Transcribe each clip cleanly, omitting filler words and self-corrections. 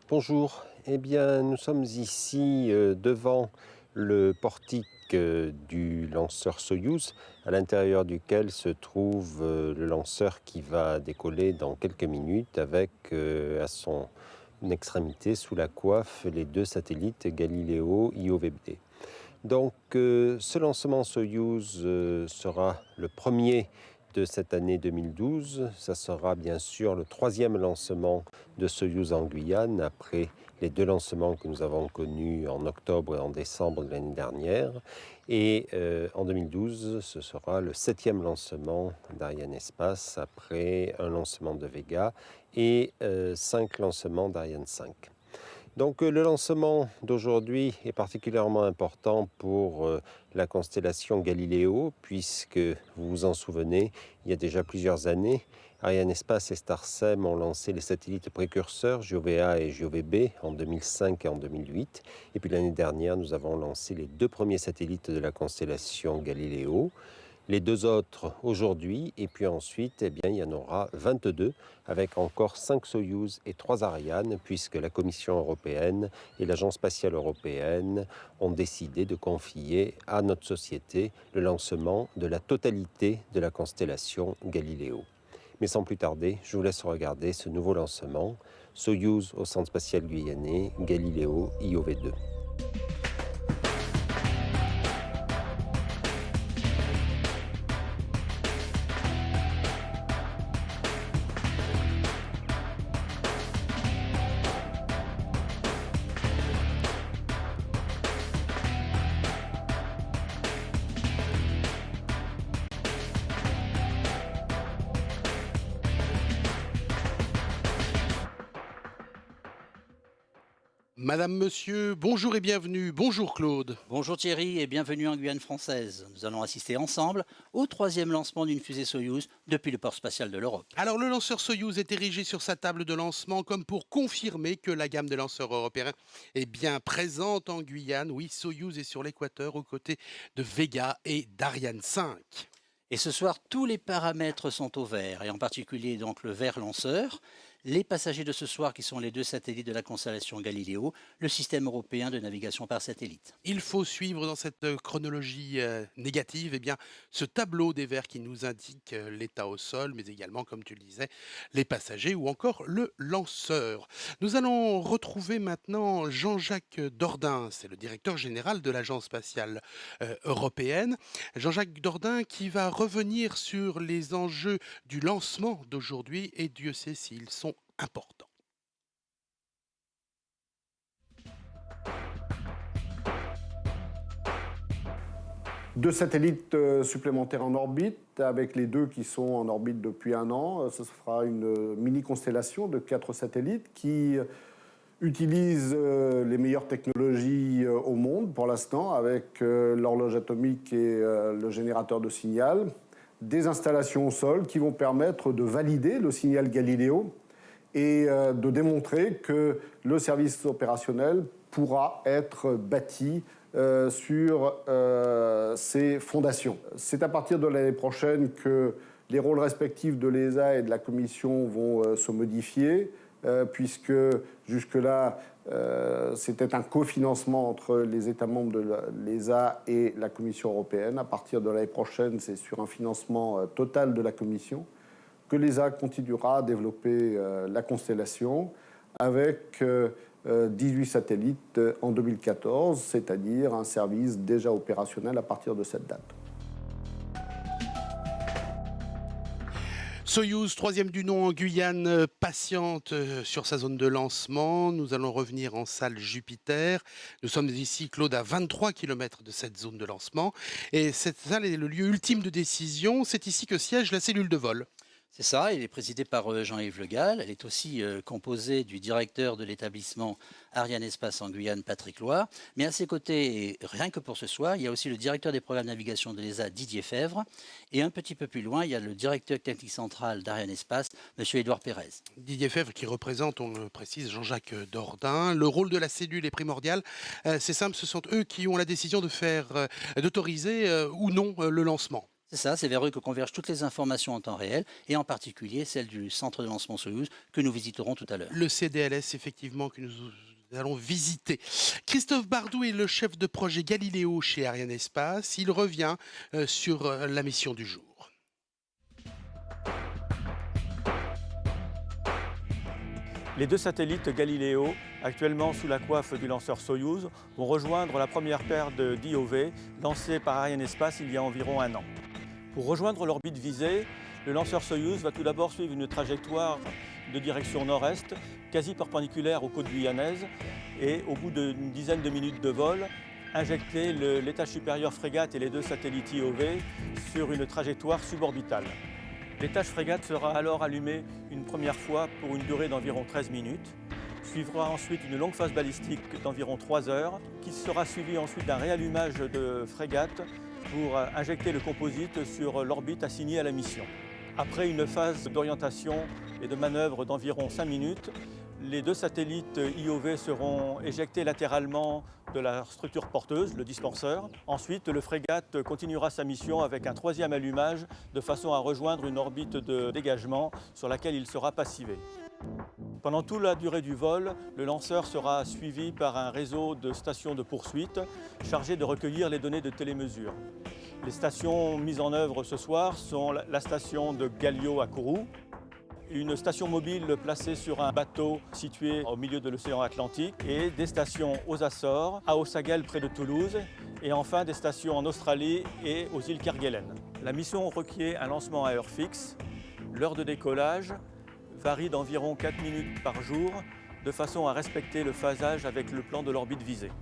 Bonjour, eh bien nous sommes ici devant le portique du lanceur Soyouz, à l'intérieur duquel se trouve le lanceur qui va décoller dans quelques minutes avec à son extrémité sous la coiffe les deux satellites Galileo IOVB. Donc ce lancement Soyouz sera le premier de cette année 2012. Ça sera bien sûr le troisième lancement de Soyouz en Guyane après les deux lancements que nous avons connus en octobre et en décembre de l'année dernière. Et en 2012, ce sera le septième lancement d'Arianespace après un lancement de Vega et 5 lancements d'Ariane 5. Donc le lancement d'aujourd'hui est particulièrement important pour la constellation Galileo, puisque vous vous en souvenez, il y a déjà plusieurs années, Arianespace et Starsem ont lancé les satellites précurseurs GeoVA et GeoVB en 2005 et en 2008. Et puis l'année dernière, nous avons lancé les deux premiers satellites de la constellation Galileo. Les deux autres aujourd'hui, et puis ensuite, eh bien, il y en aura 22, avec encore 5 Soyouz et 3 Ariane, puisque la Commission européenne et l'Agence spatiale européenne ont décidé de confier à notre société le lancement de la totalité de la constellation Galileo. Mais sans plus tarder, je vous laisse regarder ce nouveau lancement, Soyouz au Centre spatial guyanais, Galileo IOV2. Madame, Monsieur, bonjour et bienvenue. Bonjour Claude. Bonjour Thierry et bienvenue en Guyane française. Nous allons assister ensemble au troisième lancement d'une fusée Soyouz depuis le port spatial de l'Europe. Alors le lanceur Soyouz est érigé sur sa table de lancement comme pour confirmer que la gamme des lanceurs européens est bien présente en Guyane. Oui, Soyouz est sur l'équateur aux côtés de Vega et d'Ariane 5. Et ce soir, tous les paramètres sont au vert, et en particulier donc le vert lanceur, les passagers de ce soir qui sont les deux satellites de la constellation Galileo, le système européen de navigation par satellite. Il faut suivre dans cette chronologie négative ce tableau des verts qui nous indique l'état au sol, mais également, comme tu le disais, les passagers ou encore le lanceur. Nous allons retrouver maintenant Jean-Jacques Dordain, c'est le directeur général de l'Agence spatiale européenne. Jean-Jacques Dordain qui va revenir sur les enjeux du lancement d'aujourd'hui, et Dieu sait s'ils sont importants. Deux satellites supplémentaires en orbite, avec les deux qui sont en orbite depuis un an. Ce sera une mini-constellation de 4 satellites qui utilise les meilleures technologies au monde pour l'instant, avec l'horloge atomique et le générateur de signal. Des installations au sol qui vont permettre de valider le signal Galileo et de démontrer que le service opérationnel pourra être bâti sur ces fondations. C'est à partir de l'année prochaine que les rôles respectifs de l'ESA et de la Commission vont se modifier, puisque jusque-là, c'était un cofinancement entre les États membres de l'ESA et la Commission européenne. À partir de l'année prochaine, c'est sur un financement total de la Commission que l'ESA continuera à développer la constellation avec 18 satellites en 2014, c'est-à-dire un service déjà opérationnel à partir de cette date. Soyouz, troisième du nom en Guyane, patiente sur sa zone de lancement. Nous allons revenir en salle Jupiter. Nous sommes ici, Claude, à 23 km de cette zone de lancement. Et cette salle est le lieu ultime de décision. C'est ici que siège la cellule de vol. C'est ça, elle est présidée par Jean-Yves Le Gall. Elle est aussi composée du directeur de l'établissement Arianespace en Guyane, Patrick Loire. Mais à ses côtés, et rien que pour ce soir, il y a aussi le directeur des programmes de navigation de l'ESA, Didier Fèvre. Et un petit peu plus loin, il y a le directeur technique central d'Arianespace, M. Édouard Pérez. Didier Fèvre qui représente, on le précise, Jean-Jacques Dordain. Le rôle de la cellule est primordial. C'est simple, ce sont eux qui ont la décision de d'autoriser ou non le lancement. C'est ça, c'est vers eux que convergent toutes les informations en temps réel, et en particulier celle du centre de lancement Soyouz que nous visiterons tout à l'heure. Le CDLS, effectivement, que nous allons visiter. Christophe Bardou est le chef de projet Galileo chez Arianespace. Il revient sur la mission du jour. Les 2 satellites Galileo, actuellement sous la coiffe du lanceur Soyouz, vont rejoindre la première paire d'IOV lancée par Arianespace il y a environ 1 an. Pour rejoindre l'orbite visée, le lanceur Soyouz va tout d'abord suivre une trajectoire de direction nord-est, quasi perpendiculaire aux côtes guyanaises, et au bout d'une dizaine de minutes de vol, injecter l'étage supérieur frégate et les 2 satellites IOV sur une trajectoire suborbitale. L'étage frégate sera alors allumé une première fois pour une durée d'environ 13 minutes. Suivra ensuite une longue phase balistique d'environ 3 heures, qui sera suivie ensuite d'un réallumage de frégate pour injecter le composite sur l'orbite assignée à la mission. Après une phase d'orientation et de manœuvre d'environ 5 minutes, les 2 satellites IOV seront éjectés latéralement de la structure porteuse, le dispenseur. Ensuite, le frégate continuera sa mission avec un 3e allumage de façon à rejoindre une orbite de dégagement sur laquelle il sera passivé. Pendant toute la durée du vol, le lanceur sera suivi par un réseau de stations de poursuite chargées de recueillir les données de télémesure. Les stations mises en œuvre ce soir sont la station de Galio à Kourou, une station mobile placée sur un bateau situé au milieu de l'océan Atlantique et des stations aux Açores, à Ossagal près de Toulouse et enfin des stations en Australie et aux îles Kerguelen. La mission requiert un lancement à heure fixe. L'heure de décollage varie d'environ 4 minutes par jour de façon à respecter le phasage avec le plan de l'orbite visée.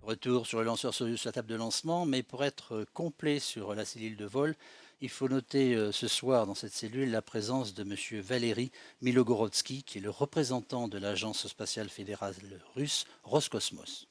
Retour sur le lanceur Soyouz sur la table de lancement, mais pour être complet sur la cellule de vol, il faut noter ce soir dans cette cellule la présence de M. Valery Milogorodsky, qui est le représentant de l'agence spatiale fédérale russe Roscosmos.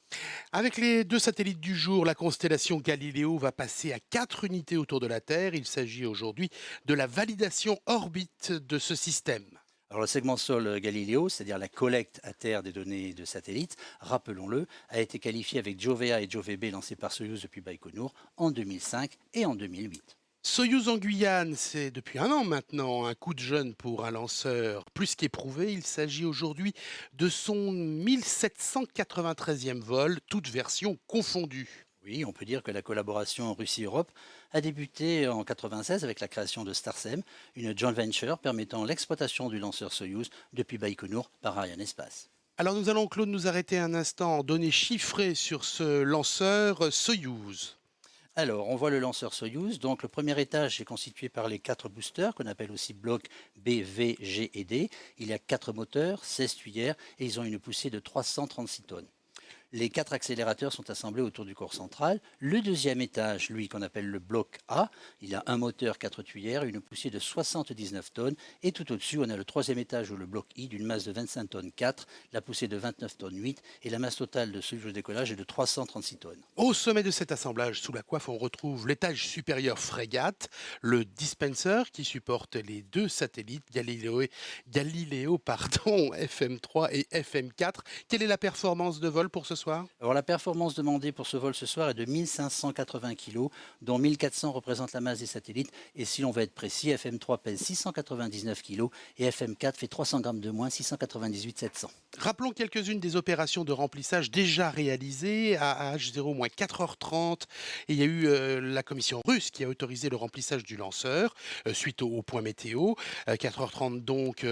Avec les 2 satellites du jour, la constellation Galileo va passer à 4 unités autour de la Terre. Il s'agit aujourd'hui de la validation orbite de ce système. Alors le segment sol Galileo, c'est-à-dire la collecte à terre des données de satellites, rappelons-le, a été qualifié avec Jovea et Jove-B lancés par Soyouz depuis Baïkonour en 2005 et en 2008. Soyouz en Guyane, c'est depuis 1 an maintenant un coup de jeune pour un lanceur plus qu'éprouvé. Il s'agit aujourd'hui de son 1793e vol, toutes versions confondues. Oui, on peut dire que la collaboration Russie-Europe a débuté en 1996 avec la création de Starsem, une joint venture permettant l'exploitation du lanceur Soyouz depuis Baïkonour par Arianespace. Alors nous allons, Claude, nous arrêter un instant en données chiffrées sur ce lanceur Soyouz. Alors, on voit le lanceur Soyouz. Donc, le premier étage est constitué par les 4 boosters, qu'on appelle aussi blocs B, V, G et D. Il y a 4 moteurs, 16 tuyères et ils ont une poussée de 336 tonnes. Les 4 accélérateurs sont assemblés autour du corps central. Le deuxième étage, lui, qu'on appelle le bloc A, il a un moteur, 4 tuyères, une poussée de 79 tonnes. Et tout au-dessus, on a le troisième étage ou le bloc I d'une masse de 25 tonnes 4, la poussée de 29 tonnes 8 et la masse totale de ce décollage est de 336 tonnes. Au sommet de cet assemblage, sous la coiffe, on retrouve l'étage supérieur frégate, le dispenser qui supporte les 2 satellites Galileo FM3 et FM4. Quelle est la performance de vol pour ce soir ? Alors la performance demandée pour ce vol ce soir est de 1580 kg, dont 1400 représente la masse des satellites. Et si l'on veut être précis, FM3 pèse 699 kg et FM4 fait 300 grammes de moins, 698 700. Rappelons quelques-unes des opérations de remplissage déjà réalisées à H0 moins 4h30. Et il y a eu la commission russe qui a autorisé le remplissage du lanceur suite au point météo. 4h30 donc,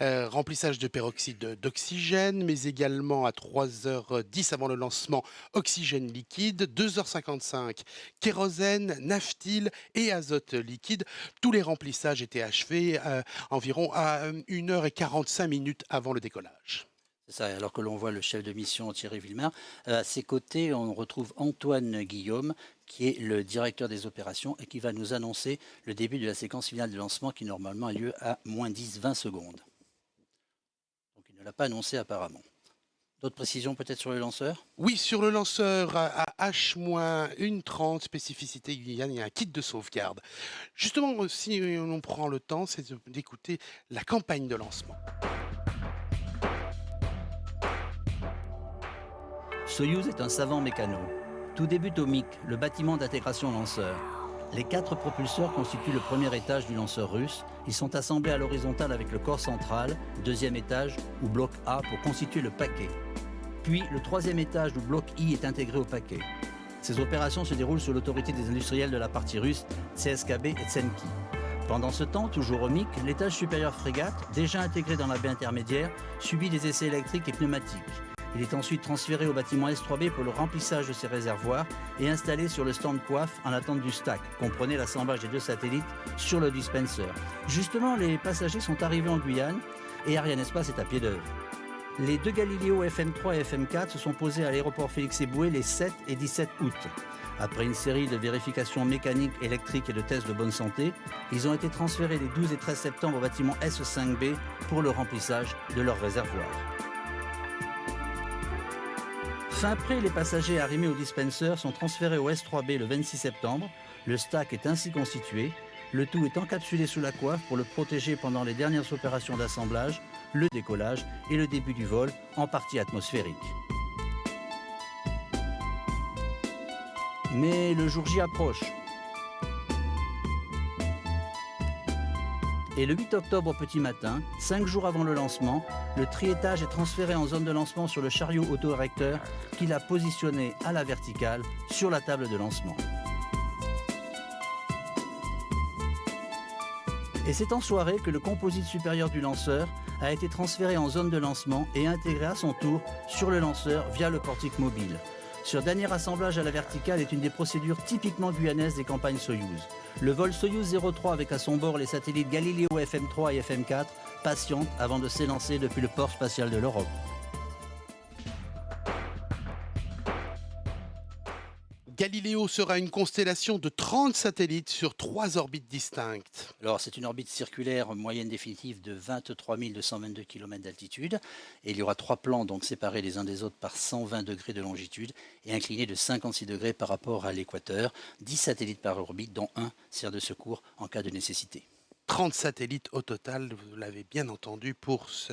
remplissage de peroxyde d'oxygène, mais également à 3h10 avant le lancement, oxygène liquide, 2h55, kérosène, naphthyle et azote liquide. Tous les remplissages étaient achevés environ à 1h45 avant le décollage. C'est ça, alors que l'on voit le chef de mission Thierry Villemar. À ses côtés, on retrouve Antoine Guillaume, qui est le directeur des opérations et qui va nous annoncer le début de la séquence finale de lancement qui normalement a lieu à moins 10-20 secondes. Donc il ne l'a pas annoncé apparemment. D'autres précisions peut-être sur le lanceur ? Oui, sur le lanceur à H-130, spécificité Guyane, il y a un kit de sauvegarde. Justement, si on prend le temps, c'est d'écouter la campagne de lancement. Soyouz est un savant mécano. Tout débute au MIC, le bâtiment d'intégration lanceur. Les 4 propulseurs constituent le premier étage du lanceur russe. Ils sont assemblés à l'horizontale avec le corps central, deuxième étage ou bloc A pour constituer le paquet. Puis le troisième étage ou bloc I est intégré au paquet. Ces opérations se déroulent sous l'autorité des industriels de la partie russe, CSKB et Tsenki. Pendant ce temps, toujours au MIC, l'étage supérieur frégate, déjà intégré dans la baie intermédiaire, subit des essais électriques et pneumatiques. Il est ensuite transféré au bâtiment S3B pour le remplissage de ses réservoirs et installé sur le stand coiffe en attente du stack, comprenait l'assemblage des 2 satellites sur le dispenser. Justement, les passagers sont arrivés en Guyane et Arianespace est à pied d'œuvre. Les 2 Galileo FM3 et FM4 se sont posés à l'aéroport Félix-Éboué les 7 et 17 août. Après une série de vérifications mécaniques, électriques et de tests de bonne santé, ils ont été transférés les 12 et 13 septembre au bâtiment S5B pour le remplissage de leurs réservoirs. Fin prêt, les passagers arrimés au dispenser sont transférés au S3B le 26 septembre. Le stack est ainsi constitué. Le tout est encapsulé sous la coiffe pour le protéger pendant les dernières opérations d'assemblage, le décollage et le début du vol, en partie atmosphérique. Mais le jour J approche. Et le 8 octobre au petit matin, 5 jours avant le lancement, le triétage est transféré en zone de lancement sur le chariot auto-érecteur qu'il a positionné à la verticale sur la table de lancement. Et c'est en soirée que le composite supérieur du lanceur a été transféré en zone de lancement et intégré à son tour sur le lanceur via le portique mobile. Ce dernier assemblage à la verticale est une des procédures typiquement guyanaises des campagnes Soyouz. Le vol Soyouz 03 avec à son bord les satellites Galileo FM3 et FM4 patiente avant de s'élancer depuis le port spatial de l'Europe. Galileo sera une constellation de 30 satellites sur 3 orbites distinctes. Alors, c'est une orbite circulaire moyenne définitive de 23 222 km d'altitude. Et il y aura 3 plans donc séparés les uns des autres par 120 degrés de longitude et inclinés de 56 degrés par rapport à l'équateur. 10 satellites par orbite, dont un sert de secours en cas de nécessité. 30 satellites au total, vous l'avez bien entendu, pour ce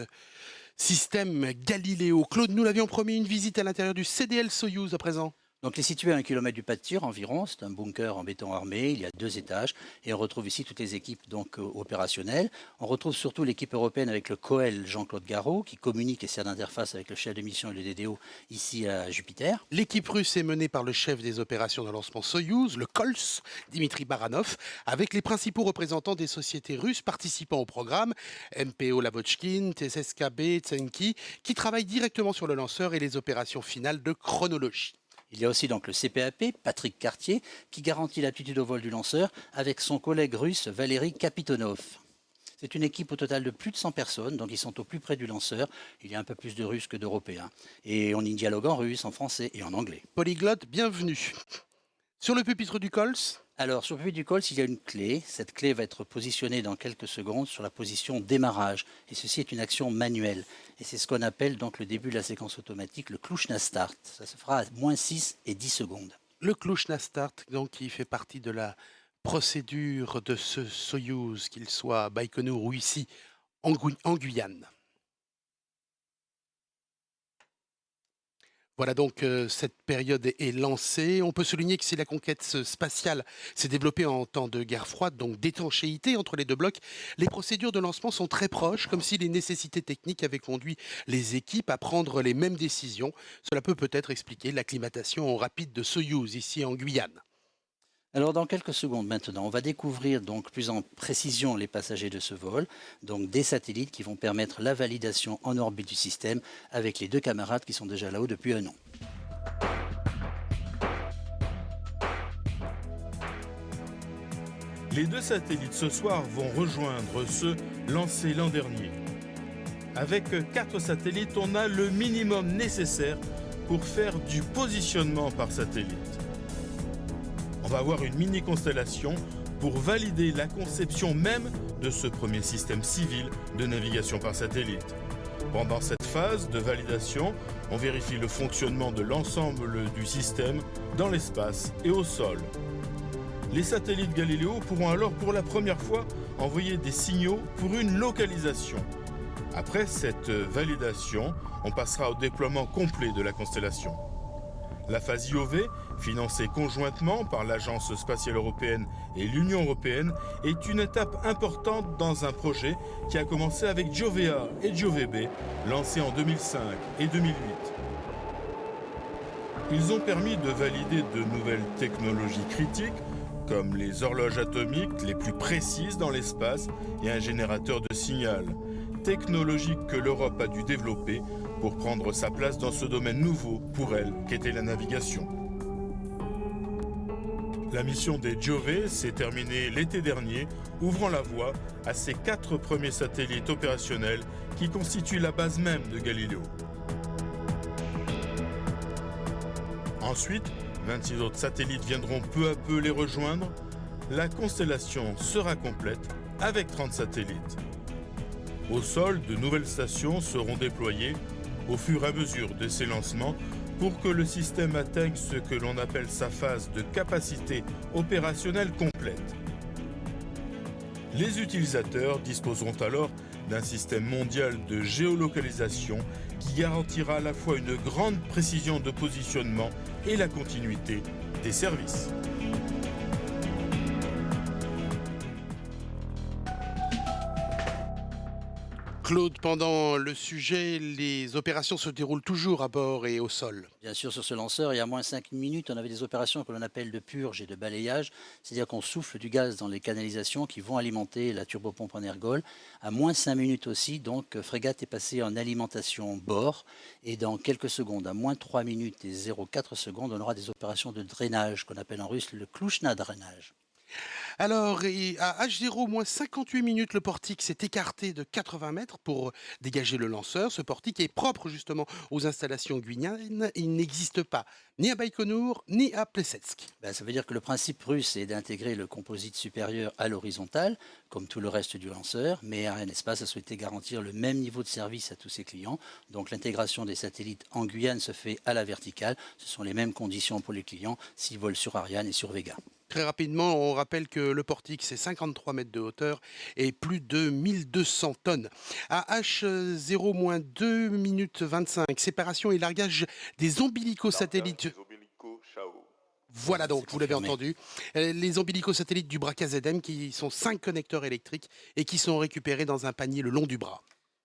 système Galileo. Claude, nous l'avions promis une visite à l'intérieur du CDL Soyouz à présent. Donc, il est situé à 1 km du pas de tir environ. C'est un bunker en béton armé. Il y a 2 étages. Et on retrouve ici toutes les équipes donc, opérationnelles. On retrouve surtout l'équipe européenne avec le COEL Jean-Claude Garot, qui communique et sert d'interface avec le chef de mission et le DDO ici à Jupiter. L'équipe russe est menée par le chef des opérations de lancement Soyouz, le KOLS, Dimitri Baranov, avec les principaux représentants des sociétés russes participant au programme, MPO Lavochkin, TSSKB, Tsenki, qui travaillent directement sur le lanceur et les opérations finales de chronologie. Il y a aussi donc le CPAP, Patrick Cartier, qui garantit l'aptitude au vol du lanceur avec son collègue russe Valéry Kapitonov. C'est une équipe au total de plus de 100 personnes, donc ils sont au plus près du lanceur. Il y a un peu plus de Russes que d'Européens. Et on y dialogue en russe, en français et en anglais. Polyglotte, bienvenue. Sur le pupitre du KOLS ? Alors, sur le pupitre du KOLS, il y a une clé. Cette clé va être positionnée dans quelques secondes sur la position démarrage. Et ceci est une action manuelle. Et c'est ce qu'on appelle donc le début de la séquence automatique, le Klushna Start. Ça se fera à -6 et 10 secondes. Le Klushna Start, donc, qui fait partie de la procédure de ce Soyouz, qu'il soit à Baïkonour ou ici, en Guyane. Voilà donc cette période est lancée. On peut souligner que si la conquête spatiale s'est développée en temps de guerre froide, donc d'étanchéité entre les 2 blocs, les procédures de lancement sont très proches, comme si les nécessités techniques avaient conduit les équipes à prendre les mêmes décisions. Cela peut peut-être expliquer l'acclimatation rapide de Soyouz ici en Guyane. Alors dans quelques secondes maintenant, on va découvrir donc plus en précision les passagers de ce vol, donc des satellites qui vont permettre la validation en orbite du système avec les 2 camarades qui sont déjà là-haut depuis un an. Les 2 satellites ce soir vont rejoindre ceux lancés l'an dernier. Avec 4 satellites, on a le minimum nécessaire pour faire du positionnement par satellite. On va avoir une mini-constellation pour valider la conception même de ce premier système civil de navigation par satellite. Pendant cette phase de validation, on vérifie le fonctionnement de l'ensemble du système dans l'espace et au sol. Les satellites Galileo pourront alors pour la première fois envoyer des signaux pour une localisation. Après cette validation, on passera au déploiement complet de la constellation. La phase IOV financée conjointement par l'Agence spatiale européenne et l'Union européenne, est une étape importante dans un projet qui a commencé avec Giovea et Giovebe, lancés en 2005 et 2008. Ils ont permis de valider de nouvelles technologies critiques, comme les horloges atomiques les plus précises dans l'espace et un générateur de signal, technologie que l'Europe a dû développer pour prendre sa place dans ce domaine nouveau pour elle qu'était la navigation. La mission des Giove s'est terminée l'été dernier, ouvrant la voie à ces 4 premiers satellites opérationnels qui constituent la base même de Galileo. Ensuite, 26 autres satellites viendront peu à peu les rejoindre. La constellation sera complète avec 30 satellites. Au sol, de nouvelles stations seront déployées au fur et à mesure de ces lancements pour que le système atteigne ce que l'on appelle sa phase de capacité opérationnelle complète. Les utilisateurs disposeront alors d'un système mondial de géolocalisation qui garantira à la fois une grande précision de positionnement et la continuité des services. Claude, pendant le sujet, les opérations se déroulent toujours à bord et au sol. Bien sûr, sur ce lanceur, il y a moins 5 minutes, on avait des opérations que l'on appelle de purge et de balayage, c'est-à-dire qu'on souffle du gaz dans les canalisations qui vont alimenter la turbopompe en ergol. À moins 5 minutes aussi, donc, Frégate est passée en alimentation bord, et dans quelques secondes, à moins 3 minutes et 0,4 secondes, on aura des opérations de drainage, qu'on appelle en russe le Klushna drainage. Alors, à H0, moins 58 minutes, le portique s'est écarté de 80 mètres pour dégager le lanceur. Ce portique est propre justement aux installations guyanes. Il n'existe pas ni à Baïkonour, ni à Plesetsk. Ça veut dire que le principe russe est d'intégrer le composite supérieur à l'horizontale, comme tout le reste du lanceur, mais Arianespace a souhaité garantir le même niveau de service à tous ses clients. Donc l'intégration des satellites en Guyane se fait à la verticale. Ce sont les mêmes conditions pour les clients s'ils volent sur Ariane et sur Vega. Très rapidement, on rappelle que le portique, c'est 53 mètres de hauteur et plus de 1200 tonnes. À H0, moins 2 minutes 25, séparation et largage des ombilicosatellites. Voilà donc, vous l'avez entendu, les ombilicosatellites du bras KZM qui sont 5 connecteurs électriques et qui sont récupérés dans un panier le long du bras.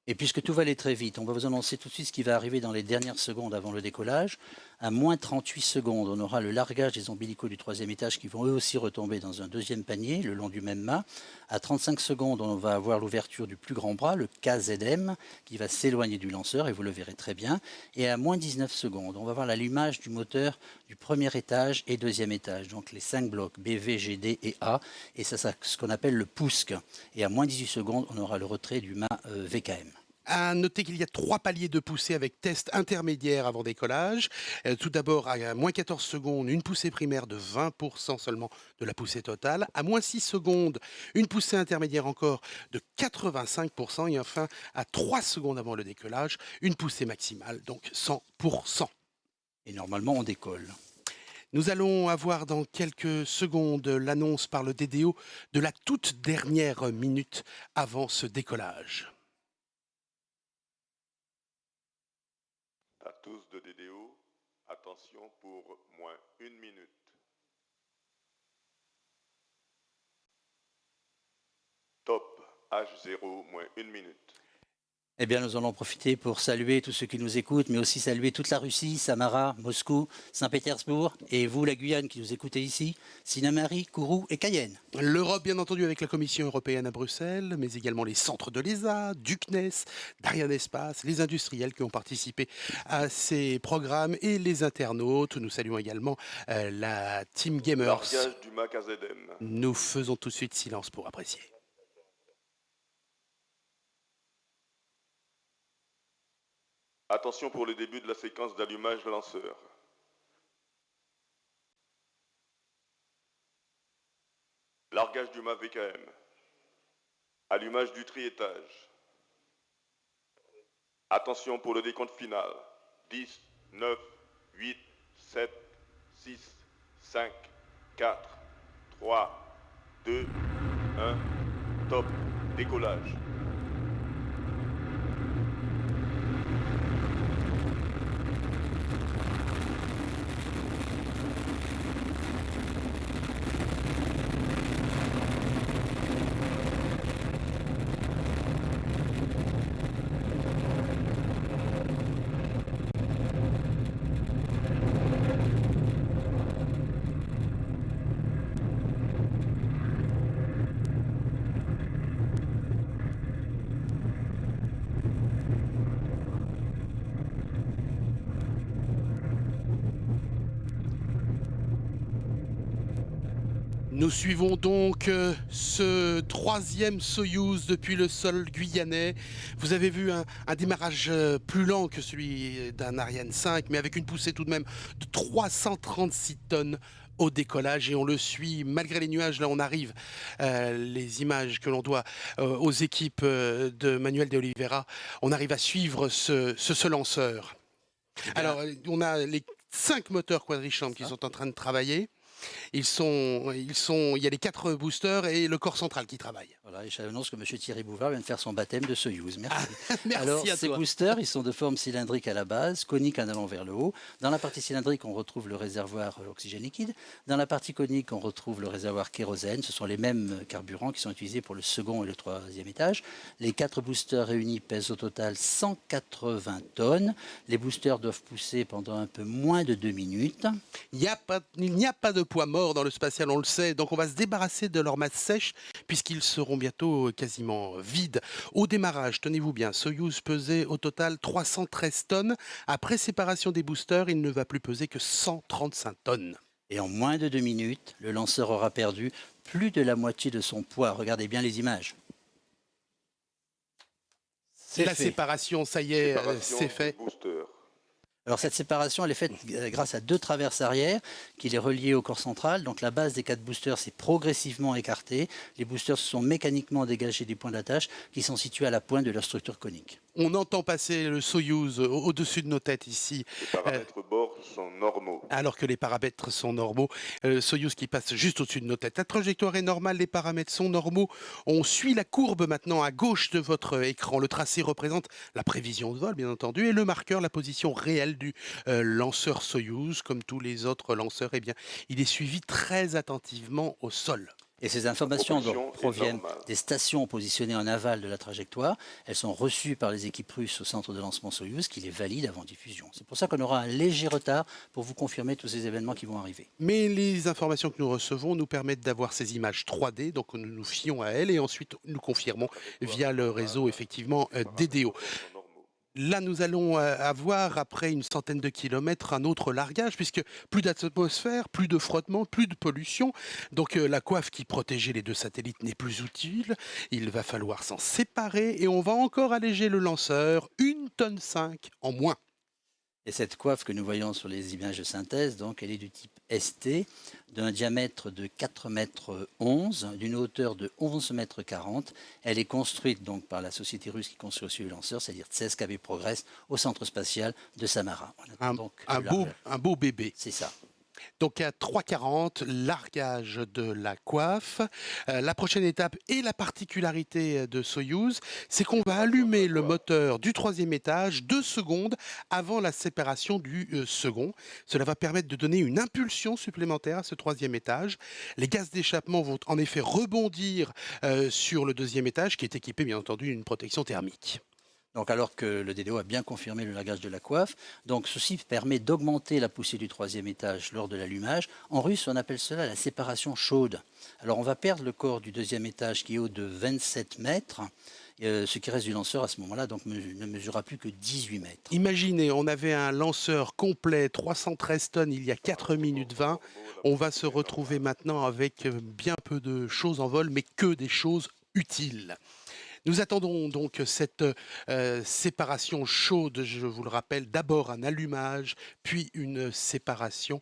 Et puisque tout va aller très vite, on va vous annoncer tout de suite ce qui va arriver dans les dernières secondes avant le décollage. À moins 38 secondes, on aura le largage des ombilicaux du 3e étage qui vont eux aussi retomber dans un 2e panier, le long du même mât. À 35 secondes, on va avoir l'ouverture du plus grand bras, le KZM, qui va s'éloigner du lanceur, et vous le verrez très bien. Et à moins 19 secondes, on va voir l'allumage du moteur du 1er étage et 2e étage, donc les 5 blocs B, V, G, D et A, et ça c'est ce qu'on appelle le POUSC. Et à moins 18 secondes, on aura le retrait du mât VKM. À noter qu'il y a 3 paliers de poussée avec test intermédiaire avant décollage. Tout d'abord, à moins 14 secondes, une poussée primaire de 20% seulement de la poussée totale. À moins 6 secondes, une poussée intermédiaire encore de 85%. Et enfin, à 3 secondes avant le décollage, une poussée maximale, donc 100%. Et normalement, on décolle. Nous allons avoir dans quelques secondes l'annonce par le DDO de la toute dernière minute avant ce décollage. À tous de DDO, attention pour moins 1 minute. Top, H0, moins 1 minute. Eh bien, nous allons profiter pour saluer tous ceux qui nous écoutent, mais aussi saluer toute la Russie, Samara, Moscou, Saint-Pétersbourg, et vous, la Guyane, qui nous écoutez ici, Sinnamary, Kourou et Cayenne. L'Europe, bien entendu, avec la Commission européenne à Bruxelles, mais également les centres de l'ESA, du CNES, d'Arianespace, les industriels qui ont participé à ces programmes et les internautes. Nous saluons également la Team Gamers. Largage du mât KZM. Nous faisons tout de suite silence pour apprécier. Attention pour le début de la séquence d'allumage lanceur. Largage du mât VKM. Allumage du triétage. Attention pour le décompte final. 10, 9, 8, 7, 6, 5, 4, 3, 2, 1. Top. Décollage. Nous suivons donc ce troisième Soyouz depuis le sol guyanais. Vous avez vu un démarrage plus lent que celui d'un Ariane 5, mais avec une poussée tout de même de 336 tonnes au décollage et on le suit malgré les nuages. Là, on arrive, les images que l'on doit aux équipes de Manuel de Oliveira, on arrive à suivre ce lanceur. Alors, on a les 5 moteurs quadrichambres qui sont en train de travailler. Il y a les 4 boosters et le corps central qui travaille. Voilà, et j'annonce que M. Thierry Bouvard vient de faire son baptême de Soyouz. Merci. Merci Alors, à ces toi. boosters, ils sont de forme cylindrique à la base, conique en allant vers le haut. Dans la partie cylindrique, on retrouve le réservoir oxygène liquide. Dans la partie conique, on retrouve le réservoir kérosène. Ce sont les mêmes carburants qui sont utilisés pour le second et le troisième étage. Les 4 boosters réunis pèsent au total 180 tonnes. Les boosters doivent pousser pendant un peu moins de 2 minutes. Il n'y a pas de poids mort dans le spatial, on le sait. Donc on va se débarrasser de leur masse sèche puisqu'ils seront bientôt quasiment vides. Au démarrage, tenez-vous bien, Soyouz pesait au total 313 tonnes. Après séparation des boosters, il ne va plus peser que 135 tonnes. Et en moins de 2 minutes, le lanceur aura perdu plus de la moitié de son poids. Regardez bien les images. C'est La fait. séparation, ça y est, Séparation c'est du fait. booster. Alors cette séparation, elle est faite grâce à 2 traverses arrière qui les relient au corps central. Donc la base des 4 boosters s'est progressivement écartée. Les boosters se sont mécaniquement dégagés des points d'attache qui sont situés à la pointe de leur structure conique. On entend passer le Soyouz au-dessus de nos têtes ici, Les paramètres bord sont normaux. alors que les paramètres sont normaux. Soyouz qui passe juste au-dessus de nos têtes. La trajectoire est normale, les paramètres sont normaux. On suit la courbe maintenant à gauche de votre écran. Le tracé représente la prévision de vol, bien entendu, et le marqueur, la position réelle du lanceur Soyouz. Comme tous les autres lanceurs, eh bien, il est suivi très attentivement au sol. Et ces informations Propulsion donc est proviennent normale. des stations positionnées en aval de la trajectoire. Elles sont reçues par les équipes russes au centre de lancement Soyouz qui les valident avant diffusion. C'est pour ça qu'on aura un léger retard pour vous confirmer tous ces événements qui vont arriver. Mais les informations que nous recevons nous permettent d'avoir ces images 3D, donc nous nous fions à elles et ensuite nous confirmons via le réseau effectivement DDO. Sont normaux. Là, nous allons avoir, après une centaine de kilomètres, un autre largage, puisque plus d'atmosphère, plus de frottement, plus de pollution. Donc la coiffe qui protégeait les 2 satellites n'est plus utile. Il va falloir s'en séparer et on va encore alléger le lanceur, 1,5 tonne en moins. Et cette coiffe que nous voyons sur les images de synthèse, donc, elle est du type ST, d'un diamètre de 4,11 m, d'une hauteur de 11,40 m. Elle est construite donc par la société russe qui construit aussi le lanceur, c'est-à-dire TSKV Progress, au centre spatial de Samara. On attend donc Un beau bébé. C'est ça. Donc à 3,40, largage de la coiffe. La prochaine étape et la particularité de Soyouz, c'est qu'on va allumer le moteur du 3e étage 2 secondes avant la séparation du second. Cela va permettre de donner une impulsion supplémentaire à ce 3e étage. Les gaz d'échappement vont en effet rebondir sur le 2e étage qui est équipé bien entendu d'une protection thermique. Donc alors que le DDO a bien confirmé le largage de la coiffe, donc ceci permet d'augmenter la poussée du 3e étage lors de l'allumage. En russe, on appelle cela la séparation chaude. Alors on va perdre le corps du 2e étage qui est haut de 27 mètres. Ce qui reste du lanceur à ce moment-là donc, ne mesurera plus que 18 mètres. Imaginez, on avait un lanceur complet, 313 tonnes, il y a 4 minutes 20. On va se retrouver maintenant avec bien peu de choses en vol, mais que des choses utiles. Nous attendons donc cette séparation chaude, je vous le rappelle, d'abord un allumage, puis une séparation.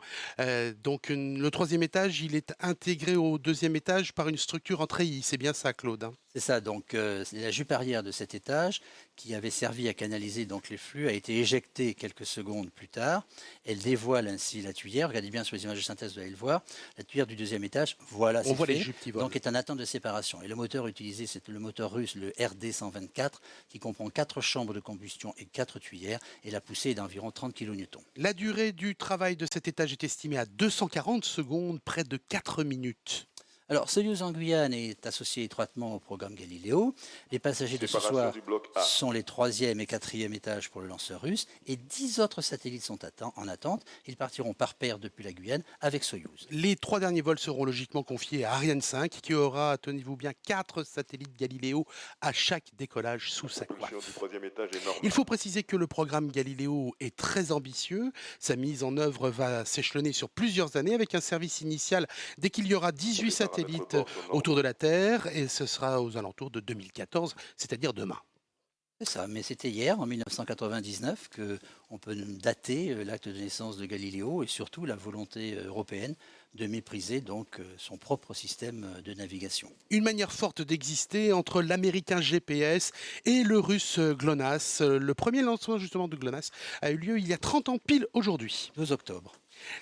Donc le 3e étage, il est intégré au 2e étage par une structure en treillis, c'est bien ça Claude, hein? C'est ça, donc c'est la jupe arrière de cet étage qui avait servi à canaliser donc les flux, a été éjectée quelques secondes plus tard. Elle dévoile ainsi la tuyère. Regardez bien sur les images de synthèse, vous allez le voir. La tuyère du 2e étage, voilà, On voit fait, les jupes qui volent. donc est en attente de séparation. Et le moteur utilisé, c'est le moteur russe, le RD-124, qui comprend 4 chambres de combustion et 4 tuyères. Et la poussée est d'environ 30 kN. La durée du travail de cet étage est estimée à 240 secondes, près de 4 minutes. Alors, Soyouz en Guyane est associé étroitement au programme Galileo. Les passagers de ce Séparation soir du bloc A. sont les 3e et 4e étages pour le lanceur russe et 10 autres satellites sont en attente. Ils partiront par paire depuis la Guyane avec Soyouz. Les 3 derniers vols seront logiquement confiés à Ariane 5 qui aura, tenez-vous bien, 4 satellites Galileo à chaque décollage sous sa Propulsion coiffe. du troisième étage est normale. Il faut préciser que le programme Galileo est très ambitieux. Sa mise en œuvre va s'échelonner sur plusieurs années avec un service initial dès qu'il y aura 18 satellites autour de la Terre et ce sera aux alentours de 2014, c'est-à-dire demain. C'est ça, mais c'était hier, en 1999, qu'on peut dater l'acte de naissance de Galileo et surtout la volonté européenne de mépriser donc son propre système de navigation. Une manière forte d'exister entre l'américain GPS et le russe GLONASS. Le premier lancement justement de GLONASS a eu lieu il y a 30 ans pile aujourd'hui. 12 octobre.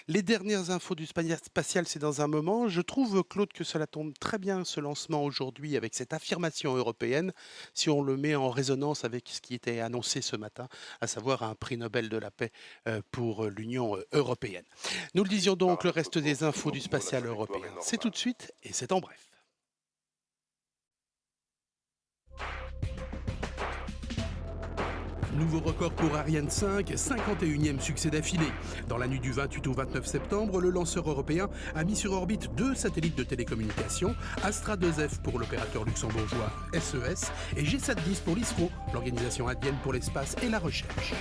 Les dernières infos du spatial, c'est dans un moment. Je trouve, Claude, que cela tombe très bien ce lancement aujourd'hui avec cette affirmation européenne, si on le met en résonance avec ce qui était annoncé ce matin, à savoir un prix Nobel de la paix pour l'Union européenne. Nous le disions donc, le reste des infos du spatial européen, c'est tout de suite et c'est en bref. Nouveau record pour Ariane 5, 51e succès d'affilée. Dans la nuit du 28 au 29 septembre, le lanceur européen a mis sur orbite 2 satellites de télécommunications, Astra 2F pour l'opérateur luxembourgeois SES et GSAT-10 pour l'ISRO, l'organisation indienne pour l'espace et la recherche.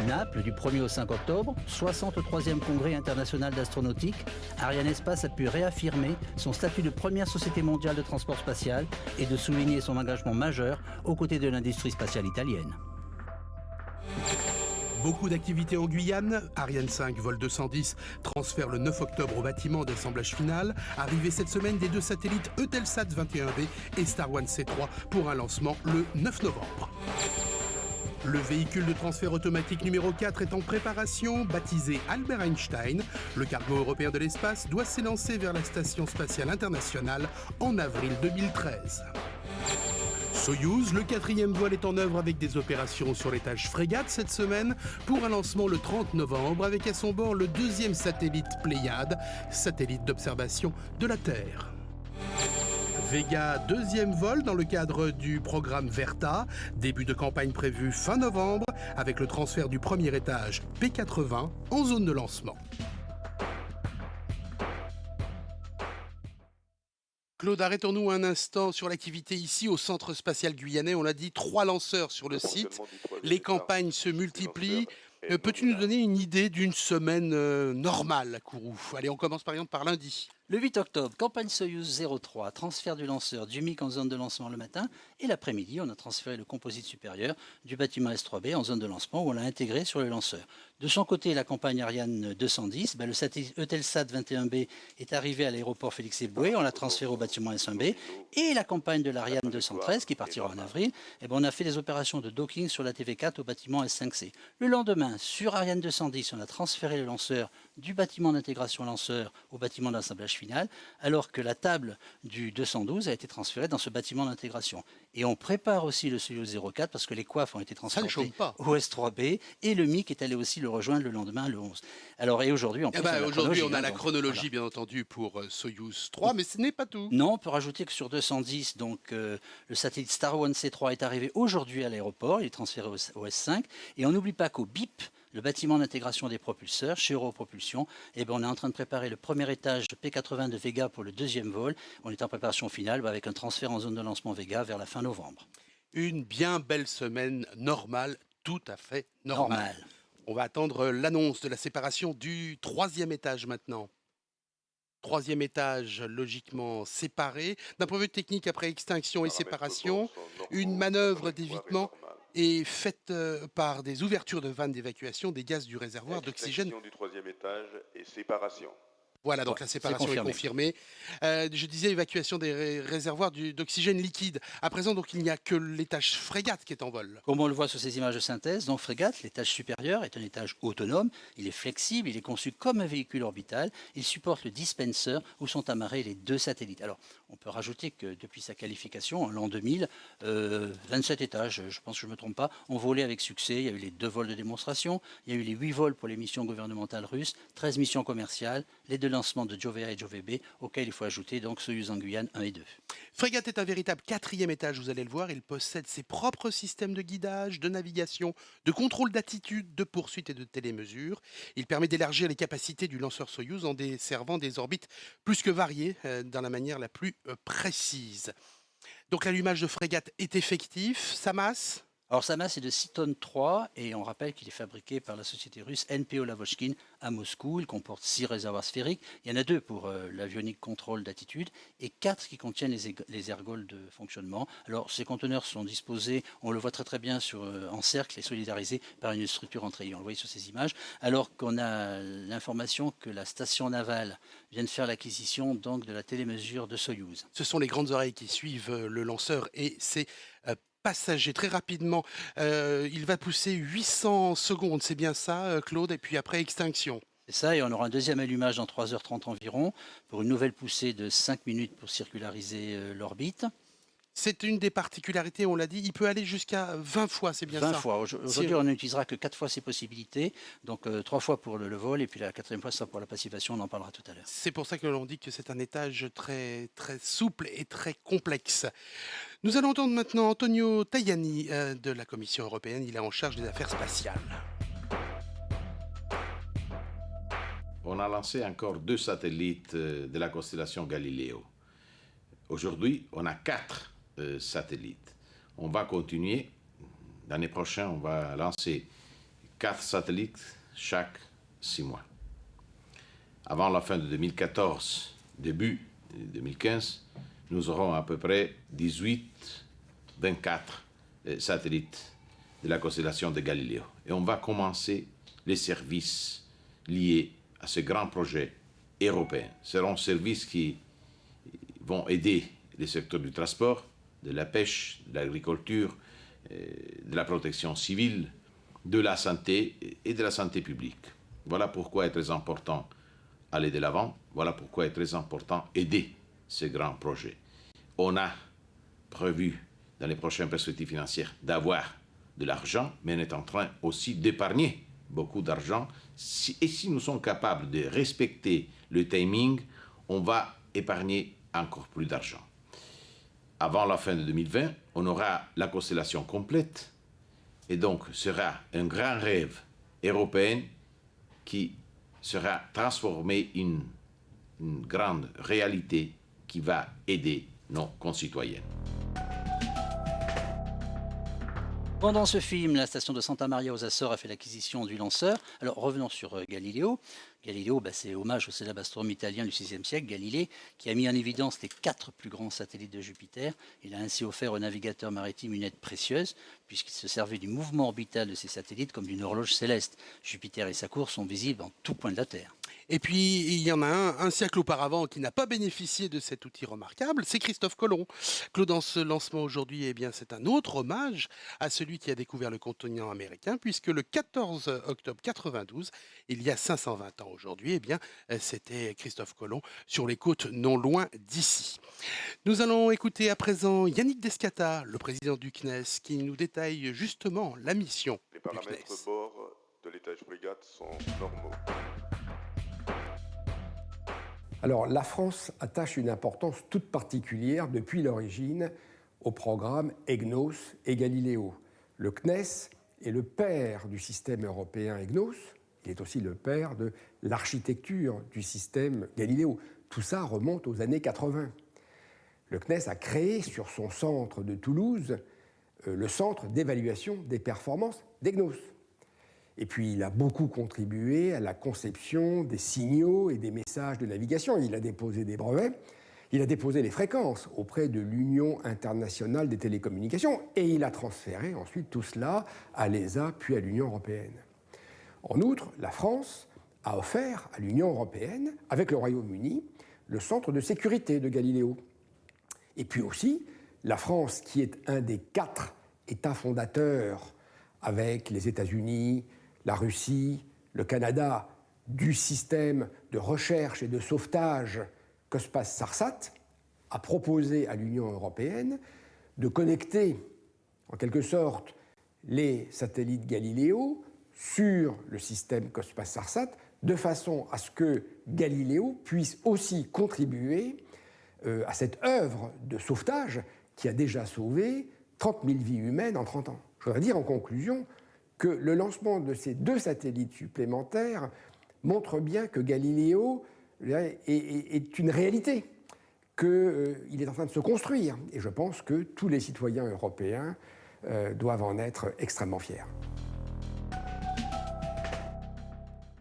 Naples, du 1er au 5 octobre, 63e congrès international d'astronautique, Ariane Espace a pu réaffirmer son statut de première société mondiale de transport spatial et de souligner son engagement majeur aux côtés de l'industrie spatiale italienne. Beaucoup d'activités en Guyane. Ariane 5, vol 210, transfert le 9 octobre au bâtiment d'assemblage final. Arrivée cette semaine des 2 satellites Eutelsat 21B et Star One C3 pour un lancement le 9 novembre. Le véhicule de transfert automatique numéro 4 est en préparation, baptisé Albert Einstein. Le cargo européen de l'espace doit s'élancer vers la Station spatiale internationale en avril 2013. Soyouz, le 4e vol est en œuvre avec des opérations sur l'étage Frégate cette semaine pour un lancement le 30 novembre avec à son bord le 2e satellite Pléiade, satellite d'observation de la Terre. Vega, 2e vol dans le cadre du programme Verta, début de campagne prévu fin novembre avec le transfert du premier étage P80 en zone de lancement. Claude, arrêtons-nous un instant sur l'activité ici au Centre spatial guyanais. On l'a dit, 3 lanceurs sur le site. Les campagnes se multiplient. Peux-tu nous donner une idée d'une semaine normale à Kourou? Allez, on commence par exemple par lundi. Le 8 octobre, campagne Soyouz 03, transfert du lanceur du MIC en zone de lancement le matin. Et l'après-midi, on a transféré le composite supérieur du bâtiment S3B en zone de lancement où on l'a intégré sur le lanceur. De son côté, la campagne Ariane 210, le satellite Eutelsat 21B est arrivé à l'aéroport Félix-Éboué, on l'a transféré au bâtiment S1B. Et la campagne de l'Ariane 213, qui partira en avril, on a fait des opérations de docking sur la TV4 au bâtiment S5C. Le lendemain, sur Ariane 210, on a transféré le lanceur du bâtiment d'intégration lanceur au bâtiment d'assemblage final, alors que la table du 212 a été transférée dans ce bâtiment d'intégration. Et on prépare aussi le Soyouz 04 parce que les coiffes ont été transportées au S3B et le MIC est allé aussi le rejoindre le lendemain, le 11. Alors, et aujourd'hui, en plus, aujourd'hui, on a la chronologie, bien entendu, pour Soyouz 3, mais ce n'est pas tout. Non, on peut rajouter que sur 210, donc, le satellite Star One C3 est arrivé aujourd'hui à l'aéroport, il est transféré au S5. Et on n'oublie pas qu'au BIP, le bâtiment d'intégration des propulseurs, chez Europropulsion, on est en train de préparer le premier étage de P80 de Vega pour le 2e vol. On est en préparation finale avec un transfert en zone de lancement Vega vers la fin novembre. Une bien belle semaine normale, tout à fait normale. On va attendre l'annonce de la séparation du 3e étage maintenant. 3e étage logiquement séparé. D'un point de vue technique, après extinction et séparation, une manœuvre d'évitement est faite par des ouvertures de vannes d'évacuation des gaz du réservoir d'oxygène. Du 3e étage et séparation. Voilà, donc la séparation est confirmée. Je disais évacuation des réservoirs d'oxygène liquide. À présent, donc, il n'y a que l'étage Frégate qui est en vol. Comme on le voit sur ces images de synthèse, donc Frégate, l'étage supérieur, est un étage autonome. Il est flexible, il est conçu comme un véhicule orbital. Il supporte le dispenser où sont amarrés les 2 satellites. Alors, on peut rajouter que depuis sa qualification, en l'an 2000, 27 étages, je pense que je ne me trompe pas, ont volé avec succès. Il y a eu les 2 vols de démonstration, il y a eu les 8 vols pour les missions gouvernementales russes, 13 missions commerciales, les 2 lancement de Jove A et Jove B, auquel il faut ajouter donc Soyouz en Guyane 1 et 2. Frégate est un véritable quatrième étage, vous allez le voir. Il possède ses propres systèmes de guidage, de navigation, de contrôle d'attitude, de poursuite et de télémesure. Il permet d'élargir les capacités du lanceur Soyouz en desservant des orbites plus que variées dans la manière la plus précise. Donc l'allumage de Frégate est effectif. Sa masse? Alors sa masse est de 6 tonnes 3 et on rappelle qu'il est fabriqué par la société russe NPO Lavochkin à Moscou. Il comporte 6 réservoirs sphériques. Il y en a 2 pour l'avionique contrôle d'attitude et 4 qui contiennent les ergols de fonctionnement. Alors ces conteneurs sont disposés, on le voit très bien en cercle et solidarisés par une structure en treillis. On le voit sur ces images. Alors qu'on a l'information que la station navale vient de faire l'acquisition donc de la télémesure de Soyouz. Ce sont les grandes oreilles qui suivent le lanceur et ses passagers. Très rapidement, il va pousser 800 secondes, c'est bien ça, Claude, et puis après extinction. C'est ça, et on aura un deuxième allumage dans 3h30 environ, pour une nouvelle poussée de 5 minutes pour circulariser l'orbite. C'est une des particularités, on l'a dit, il peut aller jusqu'à 20 fois, c'est bien 20 ça? fois. Aujourd'hui, on n'utilisera que 4 fois ces possibilités, donc 3 fois pour le vol, et puis la 4e fois, ça pour la passivation, on en parlera tout à l'heure. C'est pour ça que l'on dit que c'est un étage très, très souple et très complexe. Nous allons entendre maintenant Antonio Tajani de la Commission européenne, il est en charge des affaires spatiales. On a lancé encore 2 satellites de la constellation Galileo. Aujourd'hui, on a 4 satellites. On va continuer. L'année prochaine, on va lancer 4 satellites chaque 6 mois. Avant la fin de 2014, début 2015, nous aurons à peu près 24 satellites de la constellation de Galileo. Et on va commencer les services liés à ce grand projet européen. Ce seront services qui vont aider les secteurs du transport, de la pêche, de l'agriculture, de la protection civile, de la santé et de la santé publique. Voilà pourquoi il est très important aller de l'avant. Voilà pourquoi il est très important aider ces grands projets. On a prévu dans les prochaines perspectives financières d'avoir de l'argent, mais on est en train aussi d'épargner beaucoup d'argent. Et si nous sommes capables de respecter le timing, on va épargner encore plus d'argent. Avant la fin de 2020, on aura la constellation complète et donc sera un grand rêve européen qui sera transformé en une grande réalité qui va aider nos concitoyens. Pendant ce film, la station de Santa Maria aux Açores a fait l'acquisition du lanceur. Alors revenons sur Galileo. Galileo, c'est hommage au célèbre astronome italien du VIe siècle, Galilée, qui a mis en évidence les 4 plus grands satellites de Jupiter. Il a ainsi offert aux navigateurs maritimes une aide précieuse, puisqu'il se servait du mouvement orbital de ces satellites comme d'une horloge céleste. Jupiter et sa course sont visibles en tout point de la Terre. Et puis, il y en a un siècle auparavant qui n'a pas bénéficié de cet outil remarquable, c'est Christophe Colomb. Claude, dans ce lancement aujourd'hui, eh bien, c'est un autre hommage à celui qui a découvert le continent américain, puisque le 14 octobre 92, il y a 520 ans aujourd'hui, eh bien, c'était Christophe Colomb sur les côtes non loin d'ici. Nous allons écouter à présent Yannick Descata, le président du CNES, qui nous détaille justement la mission Les du paramètres CNES. bord de l'étage Frégate sont normaux. Alors, la France attache une importance toute particulière depuis l'origine au programme EGNOS et Galileo. Le CNES est le père du système européen EGNOS, il est aussi le père de l'architecture du système Galileo. Tout ça remonte aux années 80. Le CNES a créé sur son centre de Toulouse le centre d'évaluation des performances d'EGNOS. Et puis, il a beaucoup contribué à la conception des signaux et des messages de navigation. Il a déposé des brevets, il a déposé les fréquences auprès de l'Union internationale des télécommunications et il a transféré ensuite tout cela à l'ESA puis à l'Union européenne. En outre, la France a offert à l'Union européenne, avec le Royaume-Uni, le centre de sécurité de Galileo. Et puis aussi, la France, qui est un des 4 États fondateurs avec les États-Unis, la Russie, le Canada, du système de recherche et de sauvetage Cospas-Sarsat, a proposé à l'Union européenne de connecter, en quelque sorte, les satellites Galileo sur le système Cospas-Sarsat de façon à ce que Galiléo puisse aussi contribuer à cette œuvre de sauvetage qui a déjà sauvé 30 000 vies humaines en 30 ans. Je voudrais dire en conclusion que le lancement de ces 2 satellites supplémentaires montre bien que Galiléo est une réalité, qu'il est en train de se construire. Et je pense que tous les citoyens européens doivent en être extrêmement fiers.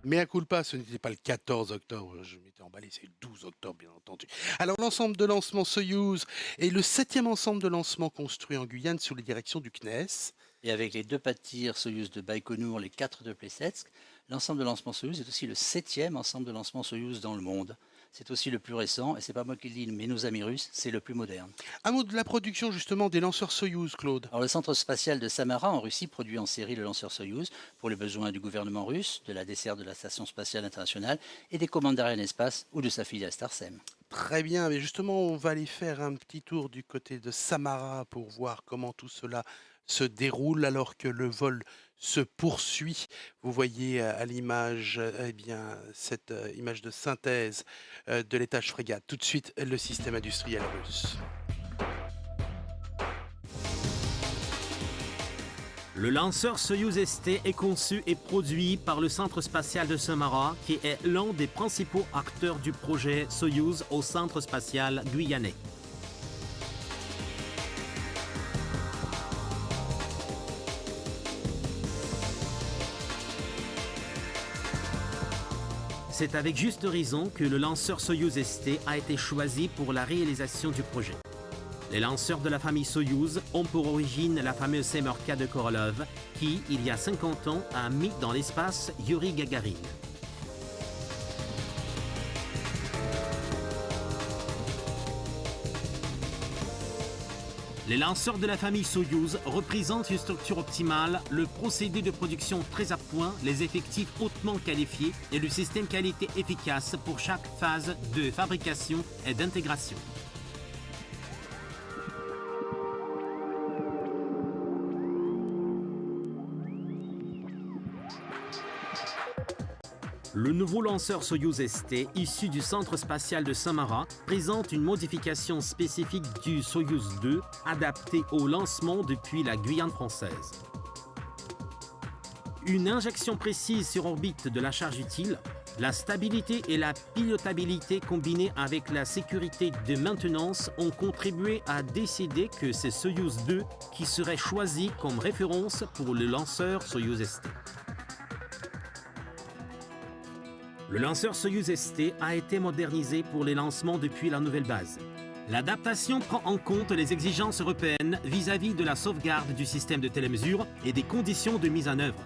Mea culpa, ce n'était pas le 14 octobre, je m'étais emballé, c'est le 12 octobre bien entendu. Alors l'ensemble de lancement Soyouz est le 7e ensemble de lancement construit en Guyane sous la direction du CNES. Et avec les 2 pas de tir Soyouz de Baïkonour, les 4 de Plesetsk, l'ensemble de lancement Soyouz est aussi le 7e ensemble de lancement Soyouz dans le monde. C'est aussi le plus récent, et c'est pas moi qui le dis, mais nos amis russes, c'est le plus moderne. Un mot de la production justement des lanceurs Soyouz, Claude. Alors, le centre spatial de Samara en Russie produit en série le lanceur Soyouz pour les besoins du gouvernement russe, de la desserte de la station spatiale internationale et des commandes d'Arianespace ou de sa filiale Starsem. Très bien, mais justement on va aller faire un petit tour du côté de Samara pour voir comment tout cela se déroule alors que le vol se poursuit. Vous voyez à l'image cette image de synthèse de l'étage frégate. Tout de suite, le système industriel russe. Le lanceur Soyouz ST est conçu et produit par le Centre spatial de Samara, qui est l'un des principaux acteurs du projet Soyouz au Centre spatial guyanais. C'est avec juste raison que le lanceur Soyouz ST a été choisi pour la réalisation du projet. Les lanceurs de la famille Soyouz ont pour origine la fameuse Semyorka de Korolev, qui, il y a 50 ans, a mis dans l'espace Yuri Gagarin. Les lanceurs de la famille Soyouz représentent une structure optimale, le procédé de production très à point, les effectifs hautement qualifiés et le système qualité efficace pour chaque phase de fabrication et d'intégration. Le nouveau lanceur Soyouz ST, issu du centre spatial de Samara, présente une modification spécifique du Soyouz 2, adapté au lancement depuis la Guyane française. Une injection précise sur orbite de la charge utile, la stabilité et la pilotabilité combinées avec la sécurité de maintenance ont contribué à décider que c'est Soyouz 2 qui serait choisi comme référence pour le lanceur Soyouz ST. Le lanceur Soyouz ST a été modernisé pour les lancements depuis la nouvelle base. L'adaptation prend en compte les exigences européennes vis-à-vis de la sauvegarde du système de télémesure et des conditions de mise en œuvre.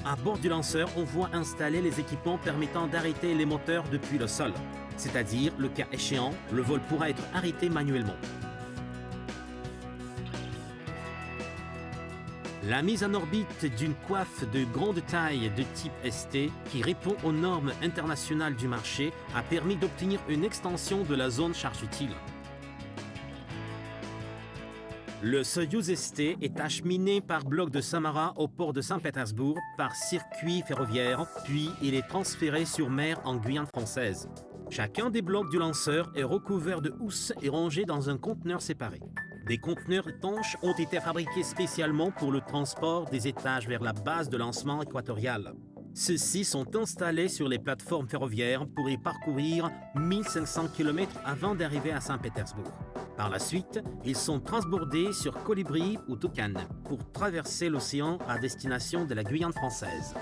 À bord du lanceur, on voit installer les équipements permettant d'arrêter les moteurs depuis le sol. C'est-à-dire, le cas échéant, le vol pourra être arrêté manuellement. La mise en orbite d'une coiffe de grande taille de type ST, qui répond aux normes internationales du marché, a permis d'obtenir une extension de la zone charge utile. Le Soyouz ST est acheminé par bloc de Samara au port de Saint-Pétersbourg par circuit ferroviaire, puis il est transféré sur mer en Guyane française. Chacun des blocs du lanceur est recouvert de housse et rangé dans un conteneur séparé. Des conteneurs étanches ont été fabriqués spécialement pour le transport des étages vers la base de lancement équatoriale. Ceux-ci sont installés sur les plateformes ferroviaires pour y parcourir 1500 km avant d'arriver à Saint-Pétersbourg. Par la suite, ils sont transbordés sur Colibri ou Toucan pour traverser l'océan à destination de la Guyane française.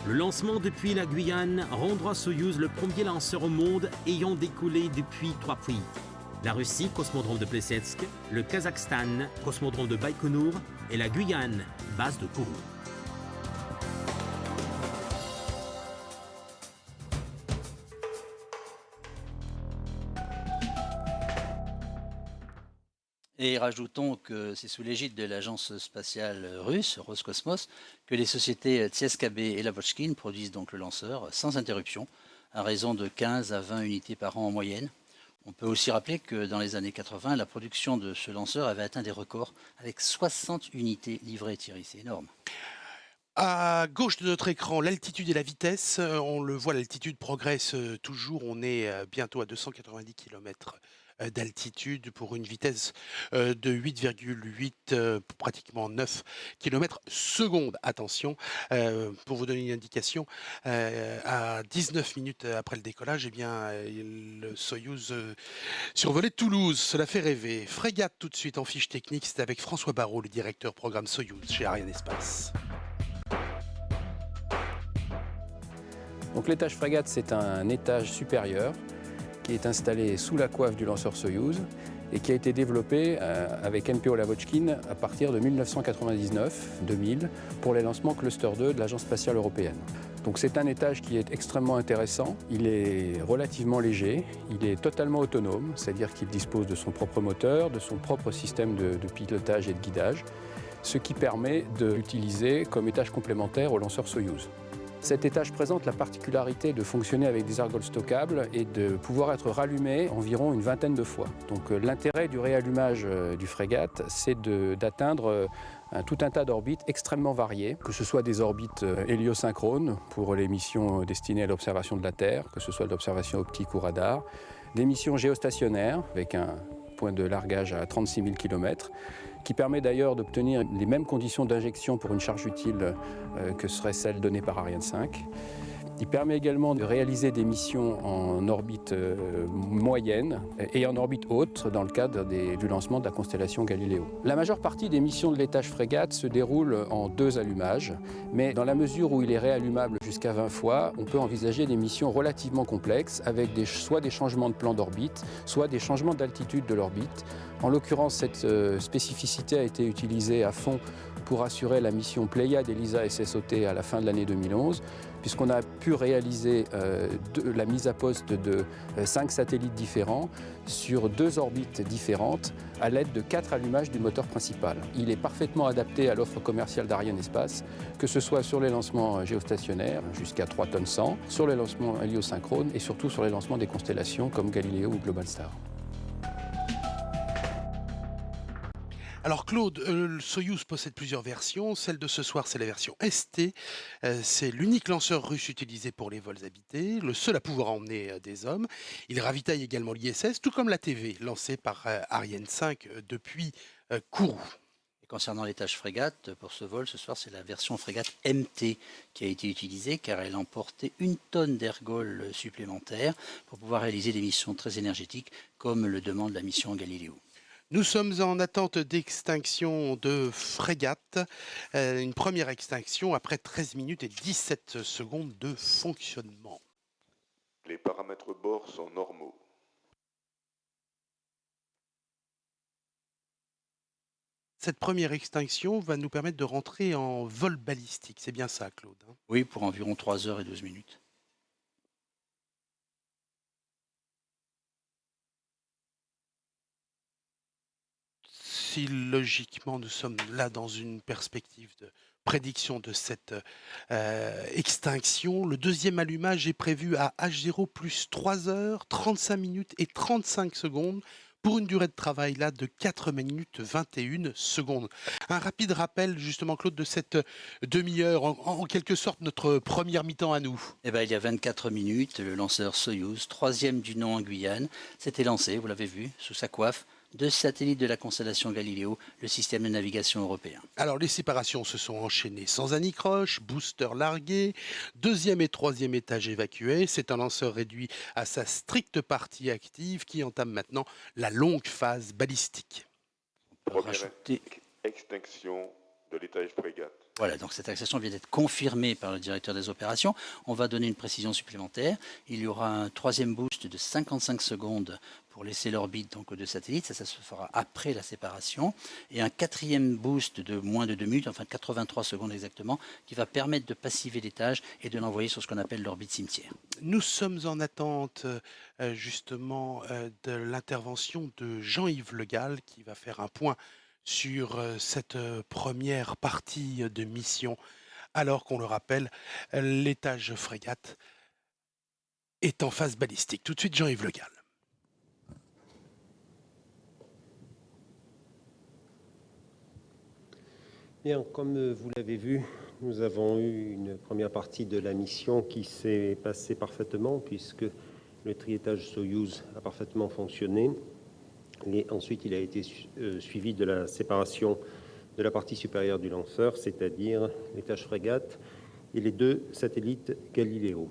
Le lancement depuis la Guyane rendra Soyouz le premier lanceur au monde ayant décollé depuis 3 pays. La Russie, cosmodrome de Plesetsk, le Kazakhstan, cosmodrome de Baïkonour et la Guyane, base de Kourou. Et rajoutons que c'est sous l'égide de l'agence spatiale russe, Roscosmos, que les sociétés Tsieskabé et Lavochkin produisent donc le lanceur sans interruption, à raison de 15 à 20 unités par an en moyenne. On peut aussi rappeler que dans les années 80, la production de ce lanceur avait atteint des records avec 60 unités livrées, Thierry. C'est énorme. À gauche de notre écran, l'altitude et la vitesse. On le voit, l'altitude progresse toujours. On est bientôt à 290 km d'altitude pour une vitesse de 8,8, pratiquement 9 km secondes. Attention, pour vous donner une indication, à 19 minutes après le décollage, eh bien, le Soyouz survolait Toulouse. Cela fait rêver. Frégate tout de suite en fiche technique. C'est avec François Barrault, le directeur programme Soyouz chez Arianespace. Donc l'étage frégate, c'est un étage supérieur qui est installé sous la coiffe du lanceur Soyouz et qui a été développé avec NPO Lavochkin à partir de 1999-2000 pour les lancements Cluster 2 de l'Agence spatiale européenne. Donc c'est un étage qui est extrêmement intéressant, il est relativement léger, il est totalement autonome, c'est-à-dire qu'il dispose de son propre moteur, de son propre système de pilotage et de guidage, ce qui permet de l'utiliser comme étage complémentaire au lanceur Soyouz. Cet étage présente la particularité de fonctionner avec des argols stockables et de pouvoir être rallumé environ une vingtaine de fois. Donc l'intérêt du réallumage du frégate, c'est d'atteindre tout un tas d'orbites extrêmement variées, que ce soit des orbites héliosynchrones pour les missions destinées à l'observation de la Terre, que ce soit de l'observation optique ou radar, des missions géostationnaires avec un point de largage à 36 000 km, qui permet d'ailleurs d'obtenir les mêmes conditions d'injection pour une charge utile que serait celle donnée par Ariane 5. Il permet également de réaliser des missions en orbite moyenne et en orbite haute dans le cadre du lancement de la constellation Galileo. La majeure partie des missions de l'étage frégate se déroule en 2 allumages, mais dans la mesure où il est réallumable jusqu'à 20 fois, on peut envisager des missions relativement complexes avec soit des changements de plan d'orbite, soit des changements d'altitude de l'orbite. En l'occurrence, cette spécificité a été utilisée à fond pour assurer la mission Pléiade ELISA SSOT à la fin de l'année 2011, puisqu'on a pu réaliser la mise à poste de 5 satellites différents sur 2 orbites différentes à l'aide de 4 allumages du moteur principal. Il est parfaitement adapté à l'offre commerciale d'Arianespace, que ce soit sur les lancements géostationnaires jusqu'à 3 tonnes 100, sur les lancements héliosynchrones et surtout sur les lancements des constellations comme Galileo ou Globalstar. Alors Claude, le Soyouz possède plusieurs versions. Celle de ce soir, c'est la version ST. C'est l'unique lanceur russe utilisé pour les vols habités, le seul à pouvoir emmener des hommes. Il ravitaille également l'ISS, tout comme la TV, lancée par Ariane 5 depuis Kourou. Et concernant l'étage frégate, pour ce vol, ce soir, c'est la version frégate MT qui a été utilisée, car elle emportait 1 tonne d'ergols supplémentaires pour pouvoir réaliser des missions très énergétiques, comme le demande la mission Galileo. Nous sommes en attente d'extinction de frégate. Une première extinction après 13 minutes et 17 secondes de fonctionnement. Les paramètres bord sont normaux. Cette première extinction va nous permettre de rentrer en vol balistique. C'est bien ça, Claude, hein ? Oui, pour environ 3 heures et 12 minutes. Si logiquement nous sommes là dans une perspective de prédiction de cette extinction, le deuxième allumage est prévu à H0 plus 3 heures, 35 minutes et 35 secondes pour une durée de travail là de 4 minutes 21 secondes. Un rapide rappel justement, Claude, de cette demi-heure, en quelque sorte notre première mi-temps à nous. Eh bien, il y a 24 minutes, le lanceur Soyouz, 3e du nom en Guyane, s'était lancé, vous l'avez vu, sous sa coiffe, 2 satellites de la constellation Galileo, le système de navigation européen. Alors les séparations se sont enchaînées sans anicroche, booster largué, 2e et 3e étage évacués. C'est un lanceur réduit à sa stricte partie active qui entame maintenant la longue phase balistique. Première extinction de l'étage frégate. Voilà, donc cette extinction vient d'être confirmée par le directeur des opérations. On va donner une précision supplémentaire. Il y aura un 3e boost de 55 secondes pour laisser l'orbite donc aux 2 satellites. Ça se fera après la séparation. Et un 4e boost de moins de 2 minutes, enfin 83 secondes exactement, qui va permettre de passiver l'étage et de l'envoyer sur ce qu'on appelle l'orbite cimetière. Nous sommes en attente justement de l'intervention de Jean-Yves Le Gall qui va faire un point sur cette première partie de mission, alors qu'on le rappelle, l'étage frégate est en phase balistique. Tout de suite, Jean-Yves Le Gall. Bien, comme vous l'avez vu, nous avons eu une première partie de la mission qui s'est passée parfaitement puisque le triétage Soyouz a parfaitement fonctionné. Et ensuite, il a été suivi de la séparation de la partie supérieure du lanceur, c'est-à-dire l'étage frégate et les 2 satellites Galileo.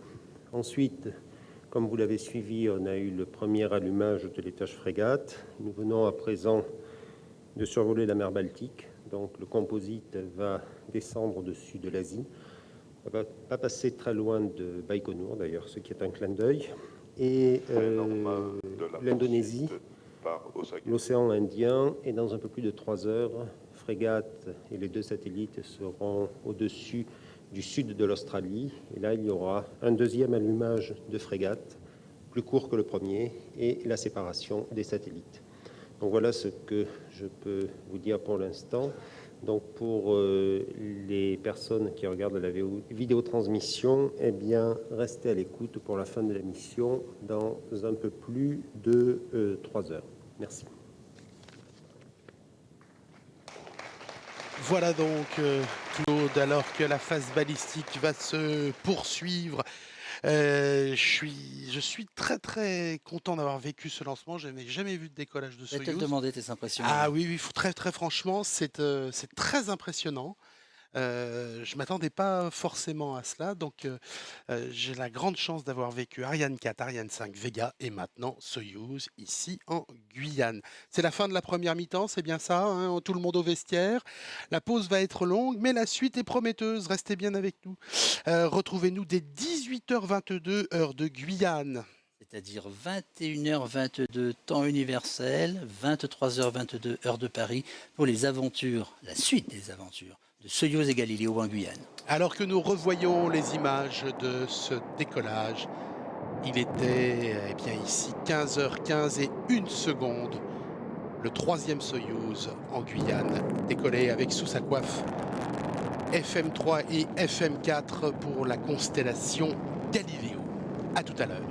Ensuite, comme vous l'avez suivi, on a eu le premier allumage de l'étage frégate. Nous venons à présent de survoler la mer Baltique. Donc le composite va descendre au-dessus de l'Asie. On ne va pas passer très loin de Baïkonour, d'ailleurs, ce qui est un clin d'œil. Et l'Indonésie, l'océan Indien, et dans un peu plus de 3 heures, frégate et les 2 satellites seront au-dessus du sud de l'Australie. Et là, il y aura un deuxième allumage de frégate, plus court que le premier, et la séparation des satellites. Donc voilà ce que je peux vous dire pour l'instant. Donc pour les personnes qui regardent la vidéotransmission, eh bien, restez à l'écoute pour la fin de la mission dans un peu plus de 3 heures. Merci. Voilà donc, Claude, alors que la phase balistique va se poursuivre. Je suis très très content d'avoir vécu ce lancement. Je n'avais jamais vu de décollage de Je vais te Soyouz. demander tes impressions. Ah oui, très très franchement, c'est très impressionnant. Je m'attendais pas forcément à cela, donc j'ai la grande chance d'avoir vécu Ariane 4, Ariane 5, Vega et maintenant Soyouz ici en Guyane. C'est la fin de la première mi-temps, c'est bien ça, hein, tout le monde au vestiaire. La pause va être longue, mais la suite est prometteuse. Restez bien avec nous. Retrouvez-nous dès 18h22 heure de Guyane. C'est-à-dire 21h22 temps universel, 23h22 heure de Paris pour les aventures, la suite des aventures de Soyouz et Galileo en Guyane. Alors que nous revoyons les images de ce décollage, il était bien ici 15h15 et 1 seconde. Le 3e Soyouz en Guyane décollé avec sous sa coiffe FM3 et FM4 pour la constellation Galileo. À tout à l'heure.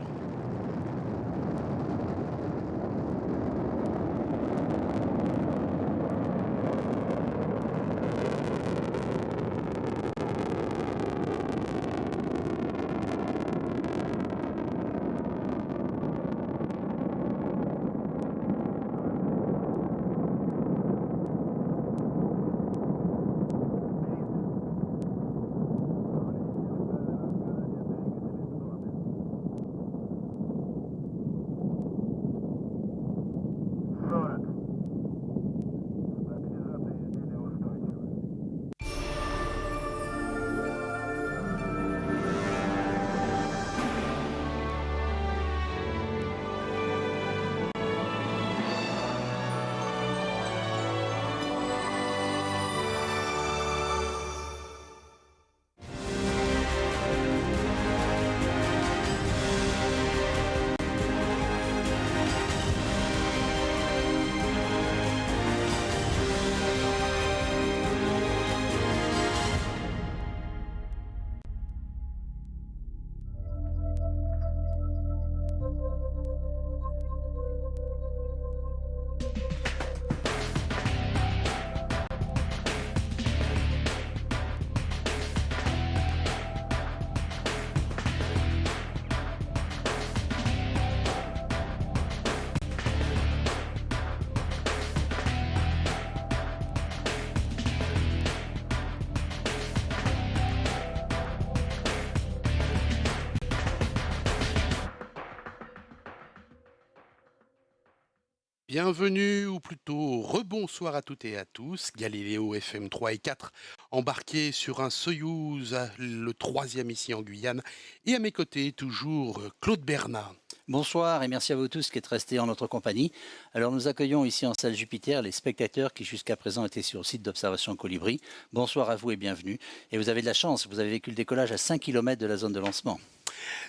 Bienvenue, ou plutôt rebonsoir à toutes et à tous. Galileo FM3 et 4 embarqués sur un Soyouz, le 3e ici en Guyane. Et à mes côtés, toujours Claude Bernat. Bonsoir et merci à vous tous qui êtes restés en notre compagnie. Alors nous accueillons ici en salle Jupiter les spectateurs qui jusqu'à présent étaient sur le site d'observation Colibri. Bonsoir à vous et bienvenue. Et vous avez de la chance, vous avez vécu le décollage à 5 km de la zone de lancement.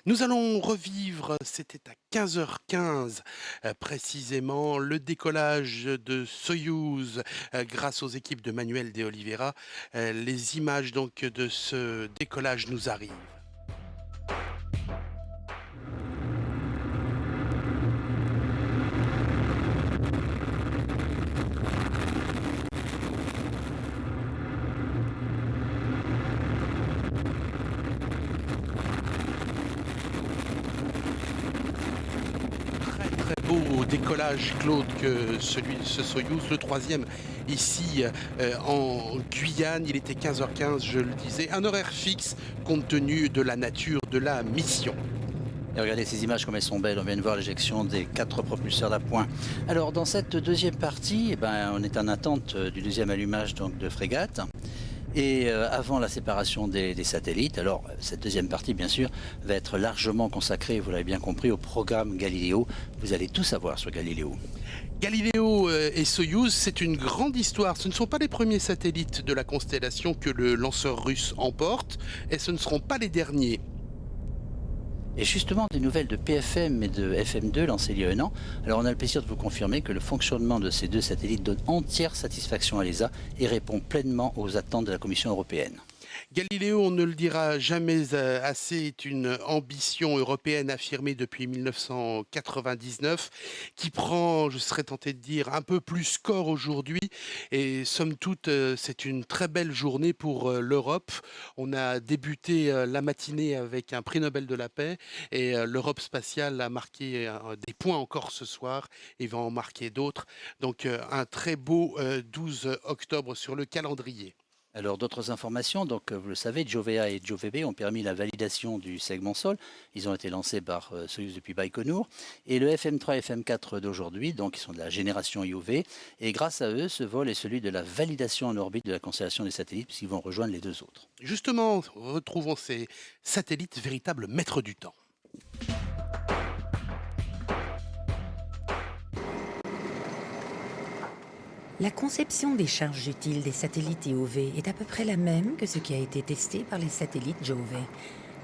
Nous allons revivre, c'était à 15h15 précisément, le décollage de Soyouz grâce aux équipes de Manuel de Oliveira. Les images donc de ce décollage nous arrivent. décollage, Claude, que celui de ce Soyouz, le troisième ici en Guyane. Il était 15h15, je le disais, un horaire fixe compte tenu de la nature de la mission. Et regardez ces images comme elles sont belles, on vient de voir l'éjection des 4 propulseurs d'appoint. Alors dans cette deuxième partie, on est en attente du deuxième allumage donc, de frégate. Et avant la séparation des satellites, alors cette deuxième partie bien sûr va être largement consacrée, vous l'avez bien compris, au programme Galileo. Vous allez tout savoir sur Galileo. Galileo et Soyouz, c'est une grande histoire. Ce ne sont pas les premiers satellites de la constellation que le lanceur russe emporte, et ce ne seront pas les derniers. Et justement, des nouvelles de PFM et de FM2 lancées il y a un an. Alors on a le plaisir de vous confirmer que le fonctionnement de ces deux satellites donne entière satisfaction à l'ESA et répond pleinement aux attentes de la Commission européenne. Galileo, on ne le dira jamais assez, est une ambition européenne affirmée depuis 1999 qui prend, je serais tenté de dire, un peu plus corps aujourd'hui. Et somme toute, c'est une très belle journée pour l'Europe. On a débuté la matinée avec un prix Nobel de la paix et l'Europe spatiale a marqué des points encore ce soir et va en marquer d'autres. Donc un très beau 12 octobre sur le calendrier. Alors d'autres informations, donc vous le savez, Jovea et Jovebe ont permis la validation du segment sol. Ils ont été lancés par Soyouz depuis Baïkonour. Et le FM3 et FM4 d'aujourd'hui, donc ils sont de la génération IOV. Et grâce à eux, ce vol est celui de la validation en orbite de la constellation des satellites, puisqu'ils vont rejoindre les deux autres. Justement, retrouvons ces satellites véritables maîtres du temps. La conception des charges utiles des satellites IOV est à peu près la même que ce qui a été testé par les satellites Jove,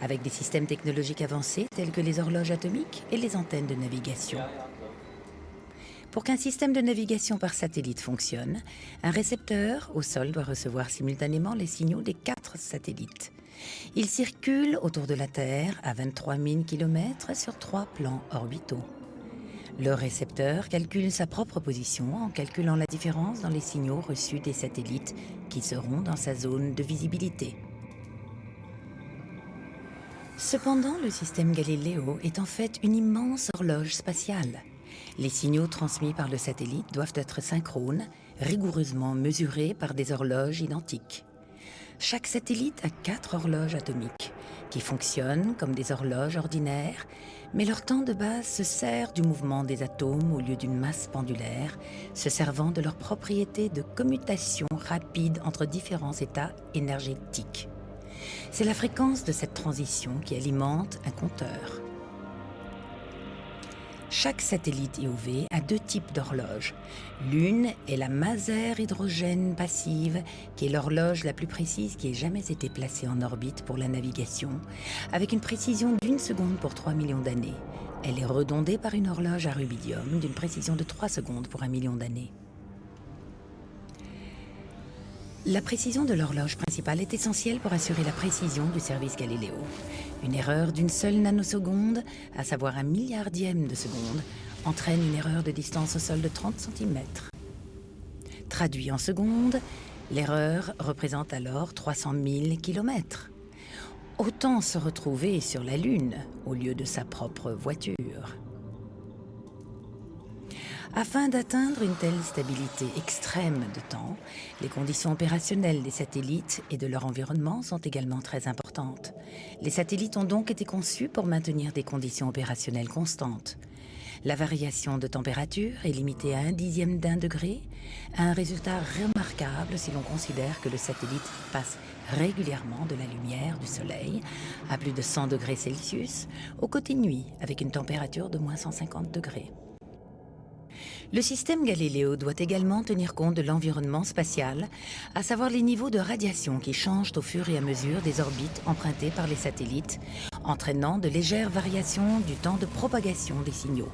avec des systèmes technologiques avancés tels que les horloges atomiques et les antennes de navigation. Pour qu'un système de navigation par satellite fonctionne, un récepteur au sol doit recevoir simultanément les signaux des 4 satellites. Ils circulent autour de la Terre à 23 000 km sur 3 plans orbitaux. Le récepteur calcule sa propre position en calculant la différence dans les signaux reçus des satellites qui seront dans sa zone de visibilité. Cependant, le système Galileo est en fait une immense horloge spatiale. Les signaux transmis par le satellite doivent être synchrones, rigoureusement mesurés par des horloges identiques. Chaque satellite a 4 horloges atomiques qui fonctionnent comme des horloges ordinaires, mais leur temps de base se sert du mouvement des atomes au lieu d'une masse pendulaire, se servant de leur propriété de commutation rapide entre différents états énergétiques. C'est la fréquence de cette transition qui alimente un compteur. Chaque satellite IOV a 2 types d'horloges. L'une est la Maser hydrogène passive, qui est l'horloge la plus précise qui ait jamais été placée en orbite pour la navigation, avec une précision d'1 seconde pour 3 millions d'années. Elle est redondée par une horloge à rubidium d'une précision de 3 secondes pour 1 million d'années. La précision de l'horloge principale est essentielle pour assurer la précision du service Galileo. Une erreur d'une seule nanoseconde, à savoir 1 milliardième de seconde, entraîne une erreur de distance au sol de 30 cm. Traduit en secondes, l'erreur représente alors 300 000 km. Autant se retrouver sur la Lune au lieu de sa propre voiture. Afin d'atteindre une telle stabilité extrême de temps, les conditions opérationnelles des satellites et de leur environnement sont également très importantes. Les satellites ont donc été conçus pour maintenir des conditions opérationnelles constantes. La variation de température est limitée à 1/10 d'un degré, un résultat remarquable si l'on considère que le satellite passe régulièrement de la lumière du Soleil à plus de 100 degrés Celsius au côté nuit avec une température de moins 150 degrés. Le système Galileo doit également tenir compte de l'environnement spatial, à savoir les niveaux de radiation qui changent au fur et à mesure des orbites empruntées par les satellites, entraînant de légères variations du temps de propagation des signaux.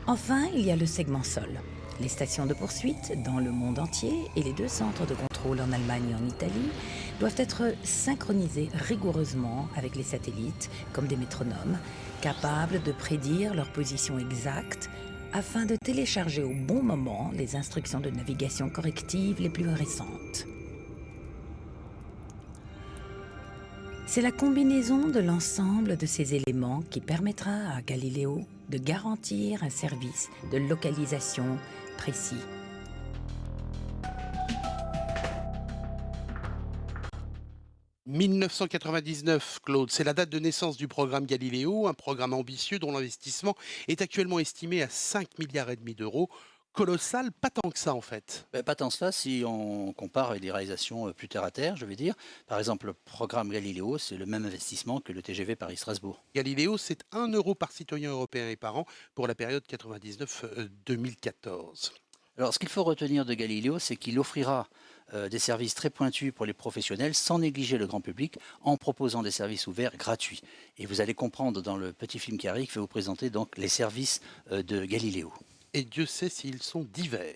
Enfin, il y a le segment sol. Les stations de poursuite dans le monde entier et les 2 centres de contrôle en Allemagne et en Italie doivent être synchronisés rigoureusement avec les satellites, comme des métronomes, capables de prédire leur position exacte afin de télécharger au bon moment les instructions de navigation correctives les plus récentes. C'est la combinaison de l'ensemble de ces éléments qui permettra à Galileo de garantir un service de localisation précis. « 1999, Claude, c'est la date de naissance du programme Galileo, un programme ambitieux dont l'investissement est actuellement estimé à 5,5 milliards d'euros. Colossal, pas tant que ça en fait. Pas tant que ça si on compare avec des réalisations plus terre à terre, je vais dire. Par exemple, le programme Galileo, c'est le même investissement que le TGV Paris-Strasbourg. Galileo, c'est 1 euro par citoyen européen et par an pour la période 99-2014. Alors, ce qu'il faut retenir de Galileo, c'est qu'il offrira des services très pointus pour les professionnels sans négliger le grand public en proposant des services ouverts gratuits. Et vous allez comprendre dans le petit film qui arrive, je vais vous présenter donc les services de Galileo. Et Dieu sait s'ils sont divers.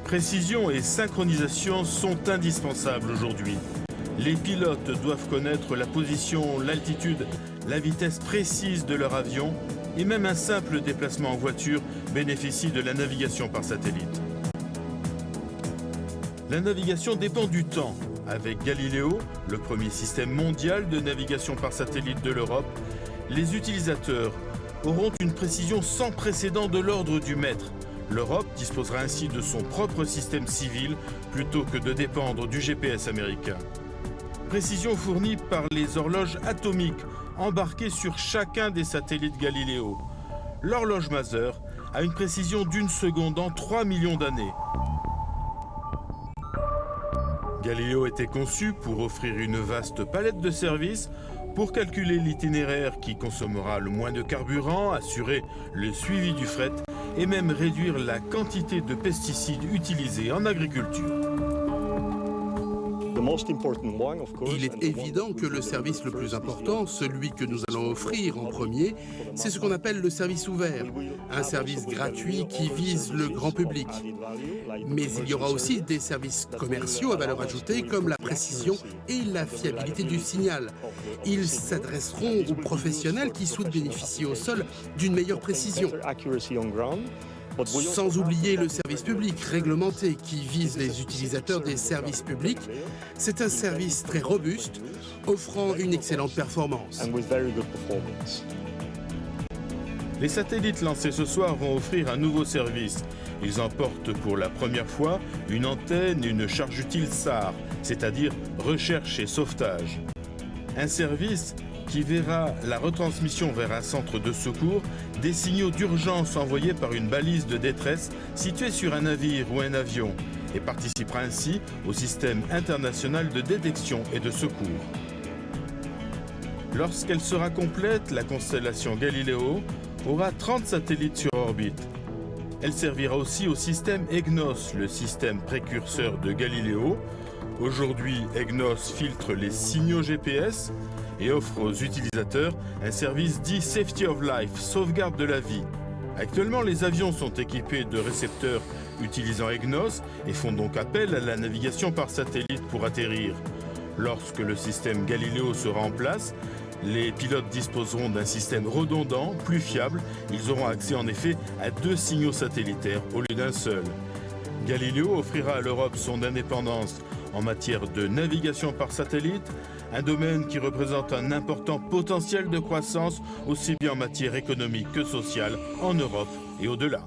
Précision et synchronisation sont indispensables aujourd'hui. Les pilotes doivent connaître la position, l'altitude, la vitesse précise de leur avion et même un simple déplacement en voiture bénéficie de la navigation par satellite. La navigation dépend du temps. Avec Galileo, le premier système mondial de navigation par satellite de l'Europe, les utilisateurs auront une précision sans précédent de l'ordre du mètre. L'Europe disposera ainsi de son propre système civil plutôt que de dépendre du GPS américain. Précision fournie par les horloges atomiques embarquées sur chacun des satellites Galileo. L'horloge Maser a une précision d'1 seconde en 3 millions d'années. Galileo était conçu pour offrir une vaste palette de services, pour calculer l'itinéraire qui consommera le moins de carburant, assurer le suivi du fret et même réduire la quantité de pesticides utilisés en agriculture. Il est évident que le service le plus important, celui que nous allons offrir en premier, c'est ce qu'on appelle le service ouvert, un service gratuit qui vise le grand public. Mais il y aura aussi des services commerciaux à valeur ajoutée comme la précision et la fiabilité du signal. Ils s'adresseront aux professionnels qui souhaitent bénéficier au sol d'une meilleure précision. Sans oublier le service public réglementé qui vise les utilisateurs des services publics. C'est un service très robuste, offrant une excellente performance. Les satellites lancés ce soir vont offrir un nouveau service. Ils emportent pour la première fois une antenne et une charge utile SAR, c'est-à-dire recherche et sauvetage. Un service qui verra la retransmission vers un centre de secours des signaux d'urgence envoyés par une balise de détresse située sur un navire ou un avion et participera ainsi au système international de détection et de secours. Lorsqu'elle sera complète, la constellation Galileo aura 30 satellites sur orbite. Elle servira aussi au système EGNOS, le système précurseur de Galileo. Aujourd'hui, EGNOS filtre les signaux GPS et offre aux utilisateurs un service dit Safety of Life, sauvegarde de la vie. Actuellement, les avions sont équipés de récepteurs utilisant EGNOS et font donc appel à la navigation par satellite pour atterrir. Lorsque le système Galileo sera en place, les pilotes disposeront d'un système redondant, plus fiable. Ils auront accès en effet à 2 signaux satellitaires au lieu d'un seul. Galileo offrira à l'Europe son indépendance en matière de navigation par satellite, un domaine qui représente un important potentiel de croissance, aussi bien en matière économique que sociale, en Europe et au-delà.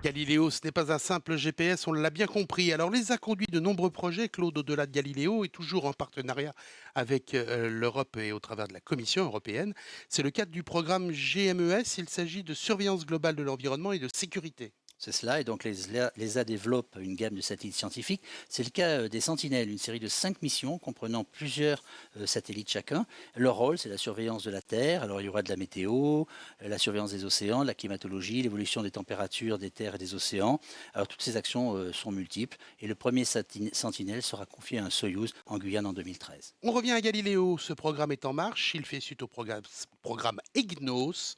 Galileo, ce n'est pas un simple GPS, on l'a bien compris. Alors, les a conduits de nombreux projets, Claude, au-delà de Galileo, et toujours en partenariat avec l'Europe et au travers de la Commission européenne. C'est le cadre du programme GMES, il s'agit de surveillance globale de l'environnement et de sécurité. C'est cela, et donc l'ESA développe une gamme de satellites scientifiques. C'est le cas des Sentinelles, une série de 5 missions comprenant plusieurs satellites chacun. Leur rôle, c'est la surveillance de la Terre. Alors il y aura de la météo, la surveillance des océans, de la climatologie, l'évolution des températures des terres et des océans. Alors toutes ces actions sont multiples, et le premier Sentinelle sera confié à un Soyouz en Guyane en 2013. On revient à Galileo, ce programme est en marche, il fait suite au programme EGNOS.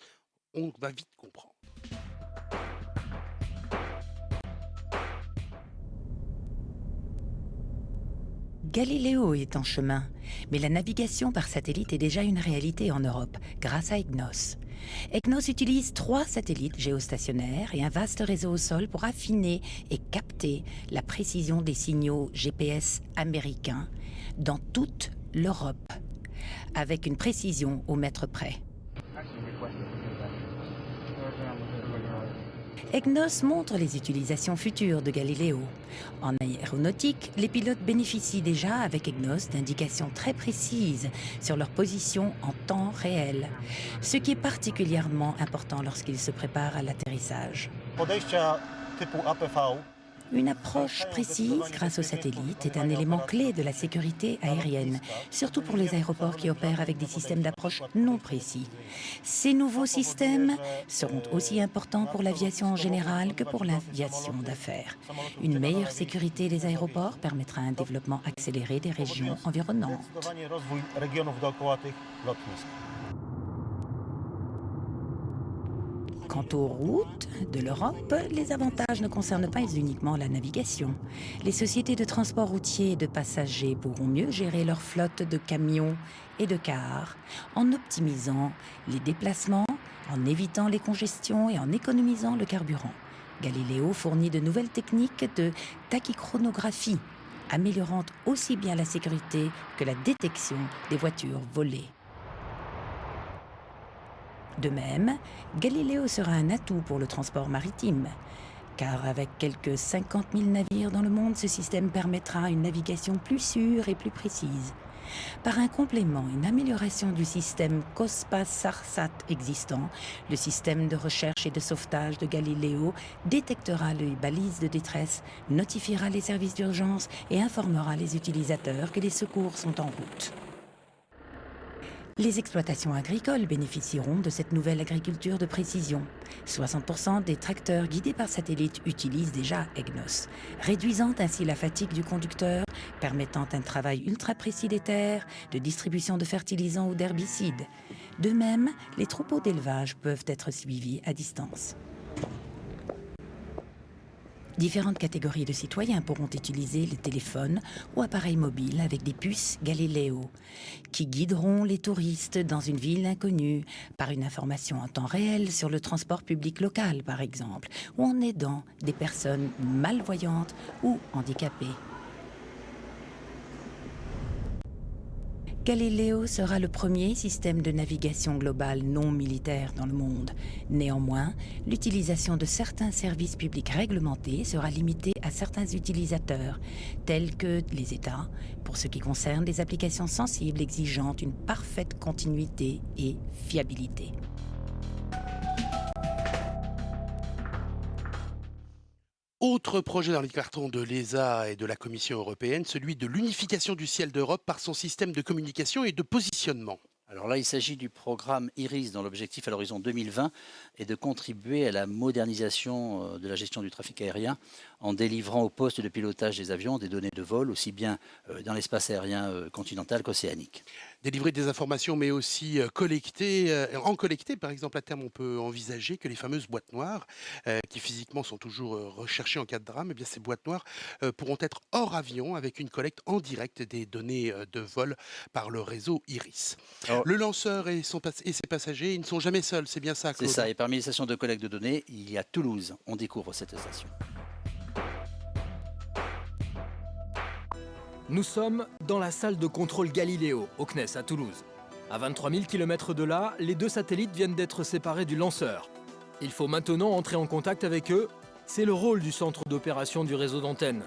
On va vite comprendre. Galileo est en chemin, mais la navigation par satellite est déjà une réalité en Europe, grâce à EGNOS. EGNOS utilise 3 satellites géostationnaires et un vaste réseau au sol pour affiner et capter la précision des signaux GPS américains dans toute l'Europe, avec une précision au mètre près. EGNOS montre les utilisations futures de Galileo. En aéronautique, les pilotes bénéficient déjà avec EGNOS d'indications très précises sur leur position en temps réel, ce qui est particulièrement important lorsqu'ils se préparent à l'atterrissage. Une approche précise grâce aux satellites est un élément clé de la sécurité aérienne, surtout pour les aéroports qui opèrent avec des systèmes d'approche non précis. Ces nouveaux systèmes seront aussi importants pour l'aviation en général que pour l'aviation d'affaires. Une meilleure sécurité des aéroports permettra un développement accéléré des régions environnantes. Quant aux routes de l'Europe, les avantages ne concernent pas uniquement la navigation. Les sociétés de transport routier et de passagers pourront mieux gérer leur flotte de camions et de cars en optimisant les déplacements, en évitant les congestions et en économisant le carburant. Galileo fournit de nouvelles techniques de tachychronographie, améliorant aussi bien la sécurité que la détection des voitures volées. De même, Galileo sera un atout pour le transport maritime, car avec quelques 50 000 navires dans le monde, ce système permettra une navigation plus sûre et plus précise. Par un complément, une amélioration du système COSPAS-SARSAT existant, le système de recherche et de sauvetage de Galileo détectera les balises de détresse, notifiera les services d'urgence et informera les utilisateurs que les secours sont en route. Les exploitations agricoles bénéficieront de cette nouvelle agriculture de précision. 60% des tracteurs guidés par satellite utilisent déjà EGNOS, réduisant ainsi la fatigue du conducteur, permettant un travail ultra précis des terres, de distribution de fertilisants ou d'herbicides. De même, les troupeaux d'élevage peuvent être suivis à distance. Différentes catégories de citoyens pourront utiliser les téléphones ou appareils mobiles avec des puces Galileo, qui guideront les touristes dans une ville inconnue par une information en temps réel sur le transport public local, par exemple, ou en aidant des personnes malvoyantes ou handicapées. Galileo sera le premier système de navigation globale non militaire dans le monde. Néanmoins, l'utilisation de certains services publics réglementés sera limitée à certains utilisateurs, tels que les États, pour ce qui concerne des applications sensibles exigeant une parfaite continuité et fiabilité. Autre projet dans les cartons de l'ESA et de la Commission européenne, celui de l'unification du ciel d'Europe par son système de communication et de positionnement. Alors là, il s'agit du programme IRIS, dont l'objectif à l'horizon 2020 est de contribuer à la modernisation de la gestion du trafic aérien en délivrant au poste de pilotage des avions des données de vol, aussi bien dans l'espace aérien continental qu'océanique. Délivrer des informations, mais aussi en collecter. Par exemple, à terme, on peut envisager que les fameuses boîtes noires, qui physiquement sont toujours recherchées en cas de drame, eh bien, ces boîtes noires pourront être hors avion avec une collecte en direct des données de vol par le réseau IRIS. Alors, le lanceur et ses passagers, ils ne sont jamais seuls, c'est bien ça, Claude? C'est ça, et parmi les stations de collecte de données, il y a Toulouse. On découvre cette station. Nous sommes dans la salle de contrôle Galileo, au CNES, à Toulouse. À 23 000 km de là, les 2 satellites viennent d'être séparés du lanceur. Il faut maintenant entrer en contact avec eux. C'est le rôle du centre d'opération du réseau d'antennes.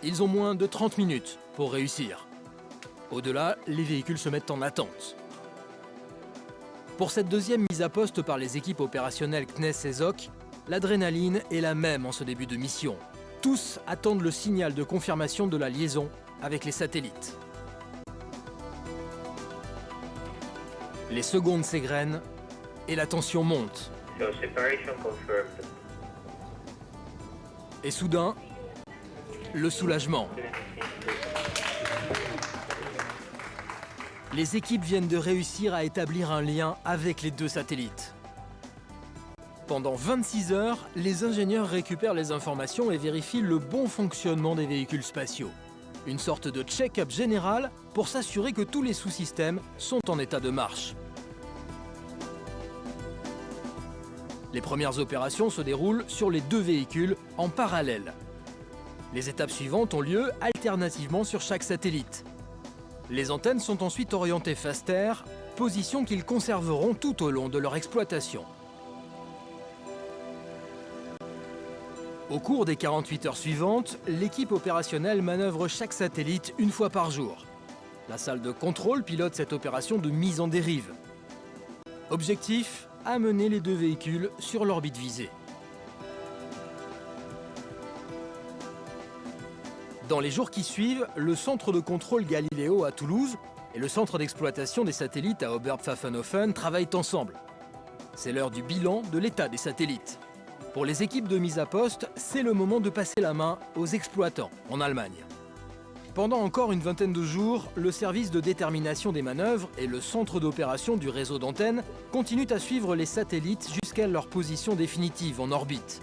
Ils ont moins de 30 minutes pour réussir. Au-delà, les véhicules se mettent en attente. Pour cette deuxième mise à poste par les équipes opérationnelles CNES et ZOC, l'adrénaline est la même en ce début de mission. Tous attendent le signal de confirmation de la liaison avec les satellites. Les secondes s'égrènent et la tension monte. Et soudain, le soulagement. Les équipes viennent de réussir à établir un lien avec les 2 satellites. Pendant 26 heures, les ingénieurs récupèrent les informations et vérifient le bon fonctionnement des véhicules spatiaux. Une sorte de check-up général pour s'assurer que tous les sous-systèmes sont en état de marche. Les premières opérations se déroulent sur les 2 véhicules en parallèle. Les étapes suivantes ont lieu alternativement sur chaque satellite. Les antennes sont ensuite orientées face terre, position qu'ils conserveront tout au long de leur exploitation. Au cours des 48 heures suivantes, l'équipe opérationnelle manœuvre chaque satellite une fois par jour. La salle de contrôle pilote cette opération de mise en dérive. Objectif : amener les 2 véhicules sur l'orbite visée. Dans les jours qui suivent, le centre de contrôle Galileo à Toulouse et le centre d'exploitation des satellites à Oberpfaffenhofen travaillent ensemble. C'est l'heure du bilan de l'état des satellites. Pour les équipes de mise à poste, c'est le moment de passer la main aux exploitants en Allemagne. Pendant encore une vingtaine de jours, le service de détermination des manœuvres et le centre d'opération du réseau d'antennes continuent à suivre les satellites jusqu'à leur position définitive en orbite.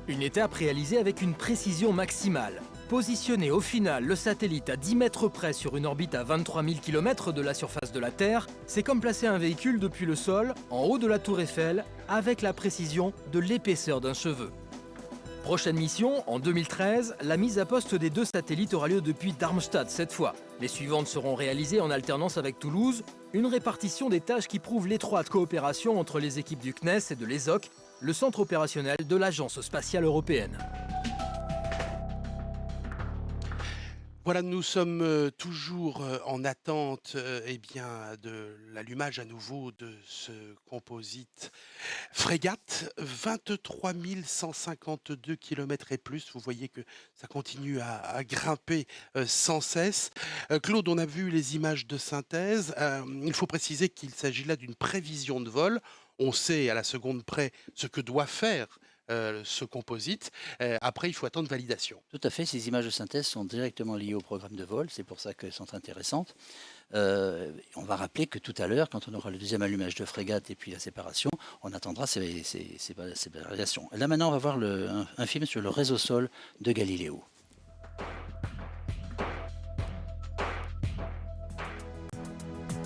Une étape réalisée avec une précision maximale. Positionner au final le satellite à 10 mètres près sur une orbite à 23 000 km de la surface de la Terre, c'est comme placer un véhicule depuis le sol, en haut de la tour Eiffel, avec la précision de l'épaisseur d'un cheveu. Prochaine mission, en 2013, la mise à poste des 2 satellites aura lieu depuis Darmstadt cette fois. Les suivantes seront réalisées en alternance avec Toulouse, une répartition des tâches qui prouve l'étroite coopération entre les équipes du CNES et de l'ESOC, le centre opérationnel de l'Agence spatiale européenne. Voilà, nous sommes toujours en attente eh bien, de l'allumage à nouveau de ce composite frégate. 23 152 km et plus. Vous voyez que ça continue à grimper sans cesse. Claude, on a vu les images de synthèse. Il faut préciser qu'il s'agit là d'une prévision de vol. On sait à la seconde près ce que doit faire ce composite. Après, il faut attendre validation. Tout à fait, ces images de synthèse sont directement liées au programme de vol, c'est pour ça qu'elles sont intéressantes. On va rappeler que tout à l'heure, quand on aura le deuxième allumage de frégate et puis la séparation, on attendra ces variations. Là maintenant, on va voir un film sur le réseau sol de Galileo.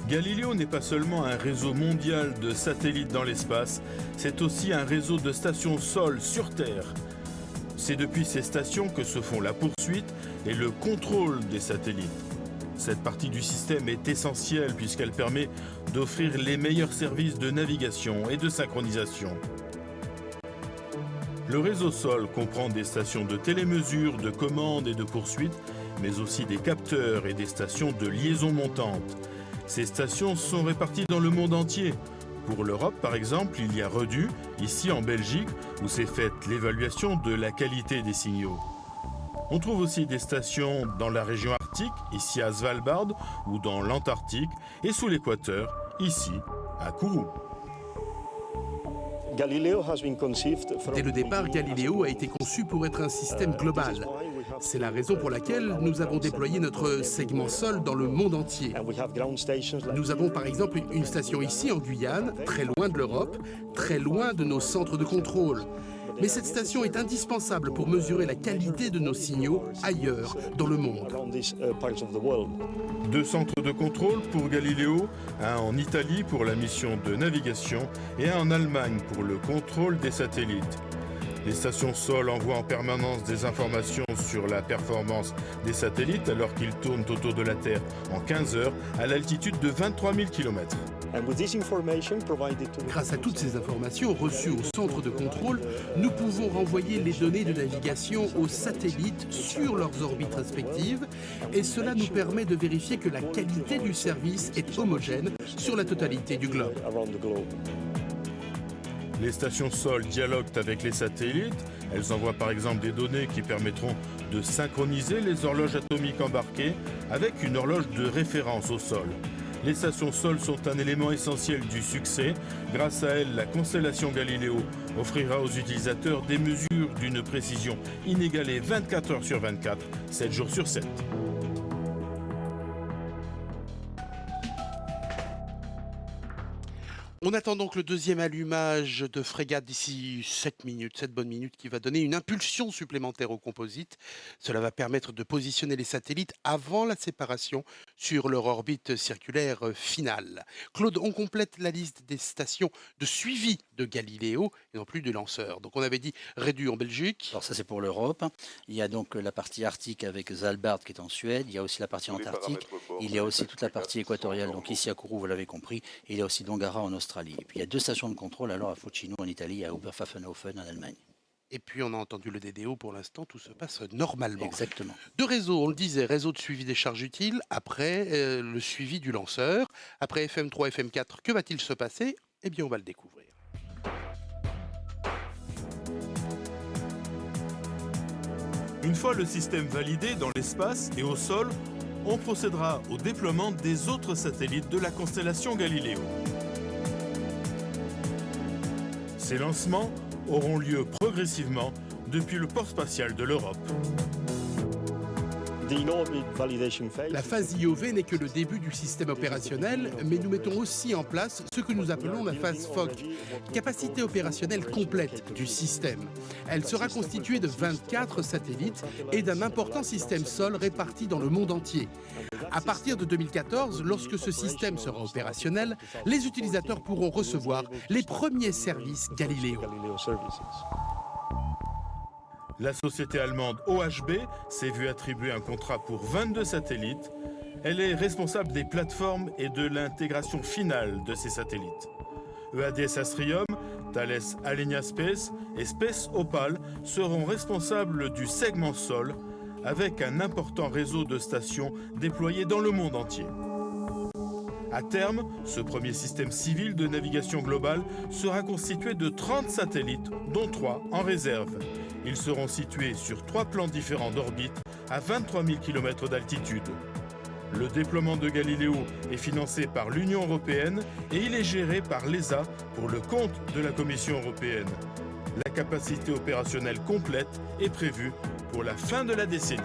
Galileo n'est pas seulement un réseau mondial de satellites dans l'espace, c'est aussi un réseau de stations sol sur Terre. C'est depuis ces stations que se font la poursuite et le contrôle des satellites. Cette partie du système est essentielle puisqu'elle permet d'offrir les meilleurs services de navigation et de synchronisation. Le réseau sol comprend des stations de télémesure, de commande et de poursuite, mais aussi des capteurs et des stations de liaison montante. Ces stations sont réparties dans le monde entier. Pour l'Europe, par exemple, il y a Redu, ici en Belgique, où s'est faite l'évaluation de la qualité des signaux. On trouve aussi des stations dans la région arctique, ici à Svalbard, ou dans l'Antarctique, et sous l'équateur, ici, à Kourou. Dès le départ, Galileo a été conçu pour être un système global. C'est la raison pour laquelle nous avons déployé notre segment sol dans le monde entier. Nous avons par exemple une station ici en Guyane, très loin de l'Europe, très loin de nos centres de contrôle. Mais cette station est indispensable pour mesurer la qualité de nos signaux ailleurs dans le monde. 2 centres de contrôle pour Galileo, un en Italie pour la mission de navigation et un en Allemagne pour le contrôle des satellites. Les stations sol envoient en permanence des informations sur la performance des satellites alors qu'ils tournent autour de la Terre en 15 heures à l'altitude de 23 000 km. Grâce à toutes ces informations reçues au centre de contrôle, nous pouvons renvoyer les données de navigation aux satellites sur leurs orbites respectives et cela nous permet de vérifier que la qualité du service est homogène sur la totalité du globe. Les stations sol dialoguent avec les satellites. Elles envoient par exemple des données qui permettront de synchroniser les horloges atomiques embarquées avec une horloge de référence au sol. Les stations sol sont un élément essentiel du succès. Grâce à elles, la constellation Galileo offrira aux utilisateurs des mesures d'une précision inégalée 24 heures sur 24, 7 jours sur 7. On attend donc le deuxième allumage de frégate d'ici 7 bonnes minutes, qui va donner une impulsion supplémentaire au composite. Cela va permettre de positionner les satellites avant la séparation sur leur orbite circulaire finale. Claude, on complète la liste des stations de suivi de Galileo et non plus du lanceur. Donc on avait dit Rédu en Belgique. Alors ça c'est pour l'Europe. Il y a donc la partie arctique avec Svalbard qui est en Suède. Il y a aussi la partie antarctique. Il y a aussi toute la partie équatoriale, donc ici à Kourou, vous l'avez compris. Et il y a aussi Dongara en Australie. Et puis il y a 2 stations de contrôle alors à Fucino en Italie et à Oberpfaffenhofen en Allemagne. Et puis on a entendu le DDO, pour l'instant tout se passe normalement. Exactement. 2 réseaux, on le disait, réseau de suivi des charges utiles, après le suivi du lanceur, après FM3, FM4, que va-t-il se passer? Eh bien on va le découvrir. Une fois le système validé dans l'espace et au sol, on procédera au déploiement des autres satellites de la constellation Galileo. Ces lancements auront lieu progressivement depuis le port spatial de l'Europe. La phase IOV n'est que le début du système opérationnel, mais nous mettons aussi en place ce que nous appelons la phase FOC, capacité opérationnelle complète du système. Elle sera constituée de 24 satellites et d'un important système sol réparti dans le monde entier. À partir de 2014, lorsque ce système sera opérationnel, les utilisateurs pourront recevoir les premiers services Galileo. La société allemande OHB s'est vue attribuer un contrat pour 22 satellites. Elle est responsable des plateformes et de l'intégration finale de ces satellites. EADS Astrium, Thales Alenia Space et Space Opal seront responsables du segment sol, avec un important réseau de stations déployées dans le monde entier. À terme, ce premier système civil de navigation globale sera constitué de 30 satellites, dont 3 en réserve. Ils seront situés sur 3 plans différents d'orbite à 23 000 km d'altitude. Le déploiement de Galileo est financé par l'Union européenne et il est géré par l'ESA pour le compte de la Commission européenne. La capacité opérationnelle complète est prévue pour la fin de la décennie.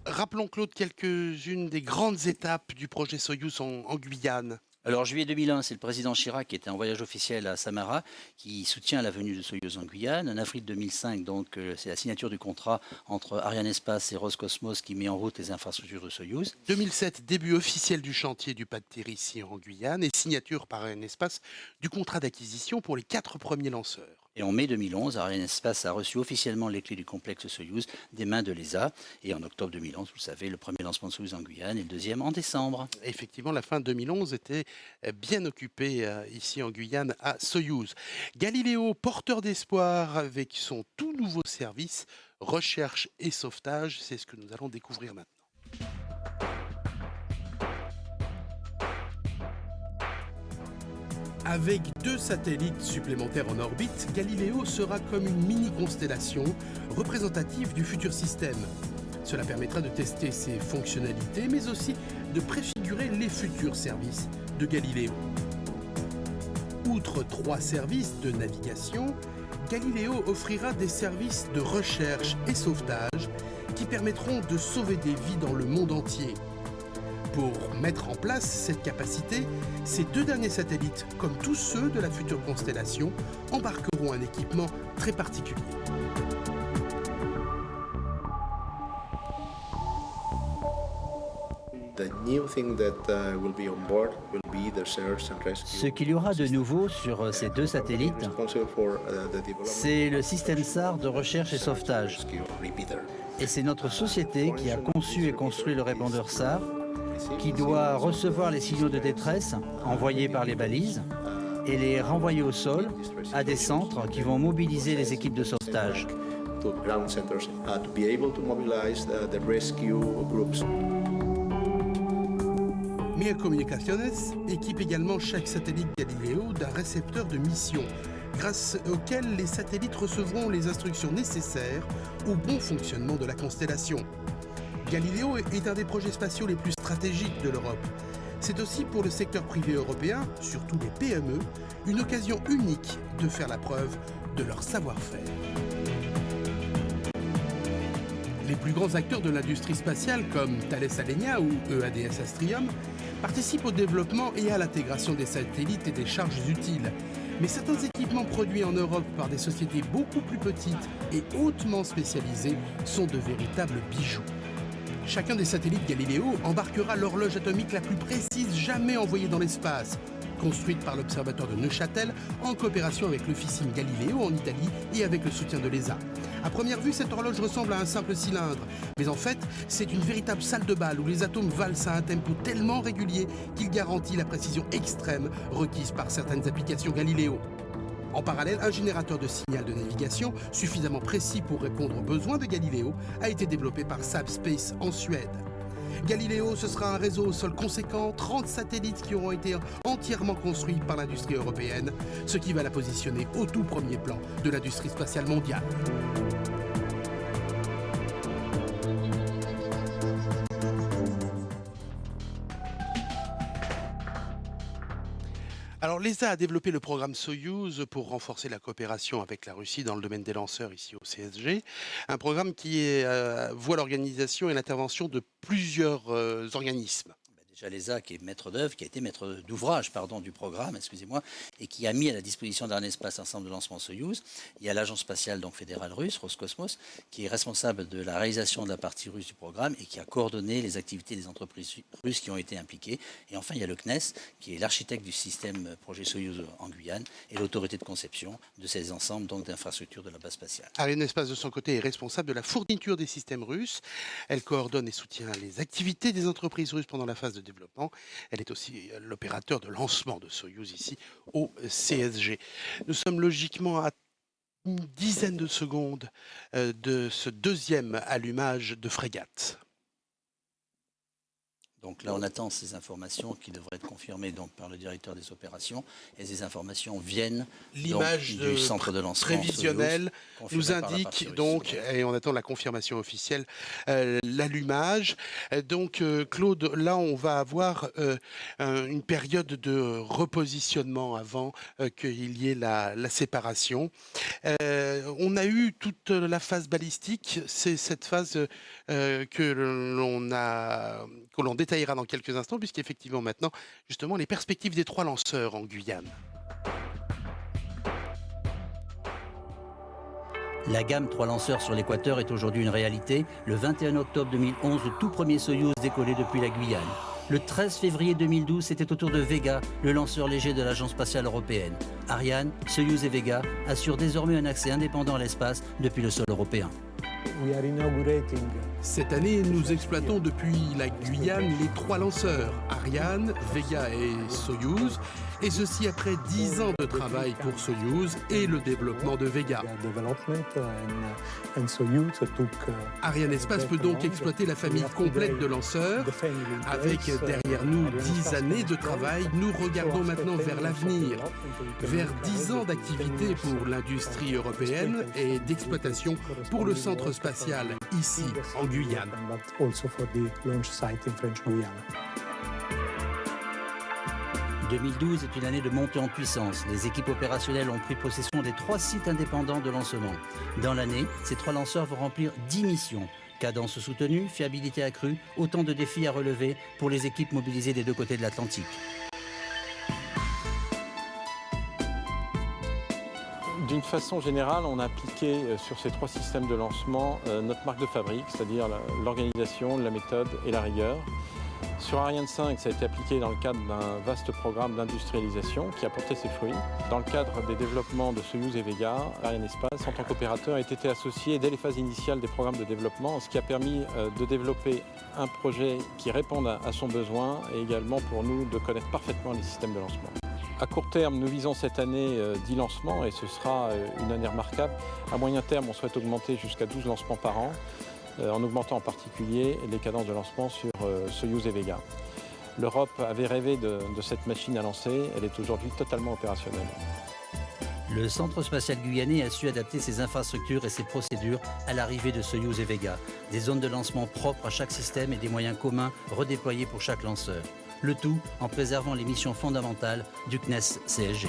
Rappelons, Claude, quelques-unes des grandes étapes du projet Soyouz en Guyane. Alors, juillet 2001, c'est le président Chirac qui était en voyage officiel à Samara, qui soutient la venue de Soyouz en Guyane. En avril 2005, donc, c'est la signature du contrat entre Arianespace et Roscosmos qui met en route les infrastructures de Soyouz. 2007, début officiel du chantier du pas de terre ici en Guyane et signature par Arianespace du contrat d'acquisition pour les 4 premiers lanceurs. Et en mai 2011, Arianespace a reçu officiellement les clés du complexe Soyouz des mains de l'ESA. Et en octobre 2011, vous savez, le premier lancement de Soyouz en Guyane et le deuxième en décembre. Effectivement, la fin 2011 était bien occupée ici en Guyane à Soyouz. Galileo, porteur d'espoir avec son tout nouveau service, recherche et sauvetage, c'est ce que nous allons découvrir maintenant. Avec 2 satellites supplémentaires en orbite, Galileo sera comme une mini-constellation représentative du futur système. Cela permettra de tester ses fonctionnalités, mais aussi de préfigurer les futurs services de Galileo. Outre 3 services de navigation, Galileo offrira des services de recherche et sauvetage qui permettront de sauver des vies dans le monde entier. Pour mettre en place cette capacité, ces 2 derniers satellites, comme tous ceux de la future constellation, embarqueront un équipement très particulier. Ce qu'il y aura de nouveau sur ces 2 satellites, c'est le système SAR de recherche et sauvetage. Et c'est notre société qui a conçu et construit le répondeur SAR, qui doit recevoir les signaux de détresse envoyés par les balises et les renvoyer au sol à des centres qui vont mobiliser les équipes de sauvetage. MIA Comunicaciones équipe également chaque satellite Galileo d'un récepteur de mission, grâce auquel les satellites recevront les instructions nécessaires au bon fonctionnement de la constellation. Galileo est un des projets spatiaux les plus stratégiques de l'Europe. C'est aussi pour le secteur privé européen, surtout les PME, une occasion unique de faire la preuve de leur savoir-faire. Les plus grands acteurs de l'industrie spatiale, comme Thales Alenia ou EADS Astrium, participent au développement et à l'intégration des satellites et des charges utiles. Mais certains équipements produits en Europe par des sociétés beaucoup plus petites et hautement spécialisées sont de véritables bijoux. Chacun des satellites Galileo embarquera l'horloge atomique la plus précise jamais envoyée dans l'espace, construite par l'Observatoire de Neuchâtel en coopération avec l'Officine Galileo en Italie et avec le soutien de l'ESA. À première vue, cette horloge ressemble à un simple cylindre, mais en fait, c'est une véritable salle de bal où les atomes valsent à un tempo tellement régulier qu'il garantit la précision extrême requise par certaines applications Galileo. En parallèle, un générateur de signal de navigation suffisamment précis pour répondre aux besoins de Galileo a été développé par Saab Space en Suède. Galileo, ce sera un réseau au sol conséquent, 30 satellites qui auront été entièrement construits par l'industrie européenne, ce qui va la positionner au tout premier plan de l'industrie spatiale mondiale. Alors l'ESA a développé le programme Soyouz pour renforcer la coopération avec la Russie dans le domaine des lanceurs ici au CSG. Un programme qui voit l'organisation et l'intervention de plusieurs organismes. Déjà l'ESA qui est maître d'œuvre, qui a été maître d'ouvrage du programme, excusez-moi, et qui a mis à la disposition d'Arianespace un centre de lancement Soyouz. Il y a l'agence spatiale fédérale russe, Roscosmos, qui est responsable de la réalisation de la partie russe du programme et qui a coordonné les activités des entreprises russes qui ont été impliquées. Et enfin, il y a le CNES, qui est l'architecte du système projet Soyouz en Guyane et l'autorité de conception de ces ensembles d'infrastructures de la base spatiale. Arianespace, de son côté, est responsable de la fourniture des systèmes russes. Elle coordonne et soutient les activités des entreprises russes pendant la phase de développement. Elle est aussi l'opérateur de lancement de Soyouz ici au CSG. Nous sommes logiquement à une dizaine de secondes de ce deuxième allumage de frégate. Donc là, on attend ces informations qui devraient être confirmées par le directeur des opérations. Et ces informations viennent du centre de lancement prévisionnel nous indique donc, et on attend la confirmation officielle, l'allumage. Donc Claude, là on va avoir une période de repositionnement avant qu'il y ait la séparation. On a eu toute la phase balistique, c'est cette phase que l'on détaillera dans quelques instants, puisqu'effectivement maintenant, justement, les perspectives des 3 lanceurs en Guyane. La gamme 3 lanceurs sur l'équateur est aujourd'hui une réalité. Le 21 octobre 2011, le tout premier Soyouz décollait depuis la Guyane. Le 13 février 2012, c'était au tour de Vega, le lanceur léger de l'Agence spatiale européenne. Ariane, Soyouz et Vega assurent désormais un accès indépendant à l'espace depuis le sol européen. Cette année, nous exploitons depuis la Guyane les 3 lanceurs, Ariane, Vega et Soyouz, et ceci après 10 ans de travail pour Soyouz et le développement de Vega. Arianespace peut donc exploiter la famille complète de lanceurs. Avec derrière nous 10 années de travail, nous regardons maintenant vers l'avenir, vers 10 ans d'activité pour l'industrie européenne et d'exploitation pour le centre spatial ici en Guyane. 2012 est une année de montée en puissance. Les équipes opérationnelles ont pris possession des 3 sites indépendants de lancement. Dans l'année, ces 3 lanceurs vont remplir 10 missions. Cadence soutenue, fiabilité accrue, autant de défis à relever pour les équipes mobilisées des 2 côtés de l'Atlantique. D'une façon générale, on a appliqué sur ces 3 systèmes de lancement notre marque de fabrique, c'est-à-dire l'organisation, la méthode et la rigueur. Sur Ariane 5, ça a été appliqué dans le cadre d'un vaste programme d'industrialisation qui a porté ses fruits. Dans le cadre des développements de Soyouz et Vega, Arianespace, en tant qu'opérateur, a été associé dès les phases initiales des programmes de développement, ce qui a permis de développer un projet qui réponde à son besoin et également pour nous de connaître parfaitement les systèmes de lancement. À court terme, nous visons cette année 10 lancements et ce sera une année remarquable. À moyen terme, on souhaite augmenter jusqu'à 12 lancements par an, en augmentant en particulier les cadences de lancement sur Soyouz et Vega. L'Europe avait rêvé de cette machine à lancer, elle est aujourd'hui totalement opérationnelle. Le centre spatial guyanais a su adapter ses infrastructures et ses procédures à l'arrivée de Soyouz et Vega. Des zones de lancement propres à chaque système et des moyens communs redéployés pour chaque lanceur. Le tout en préservant les missions fondamentales du CNES CSG.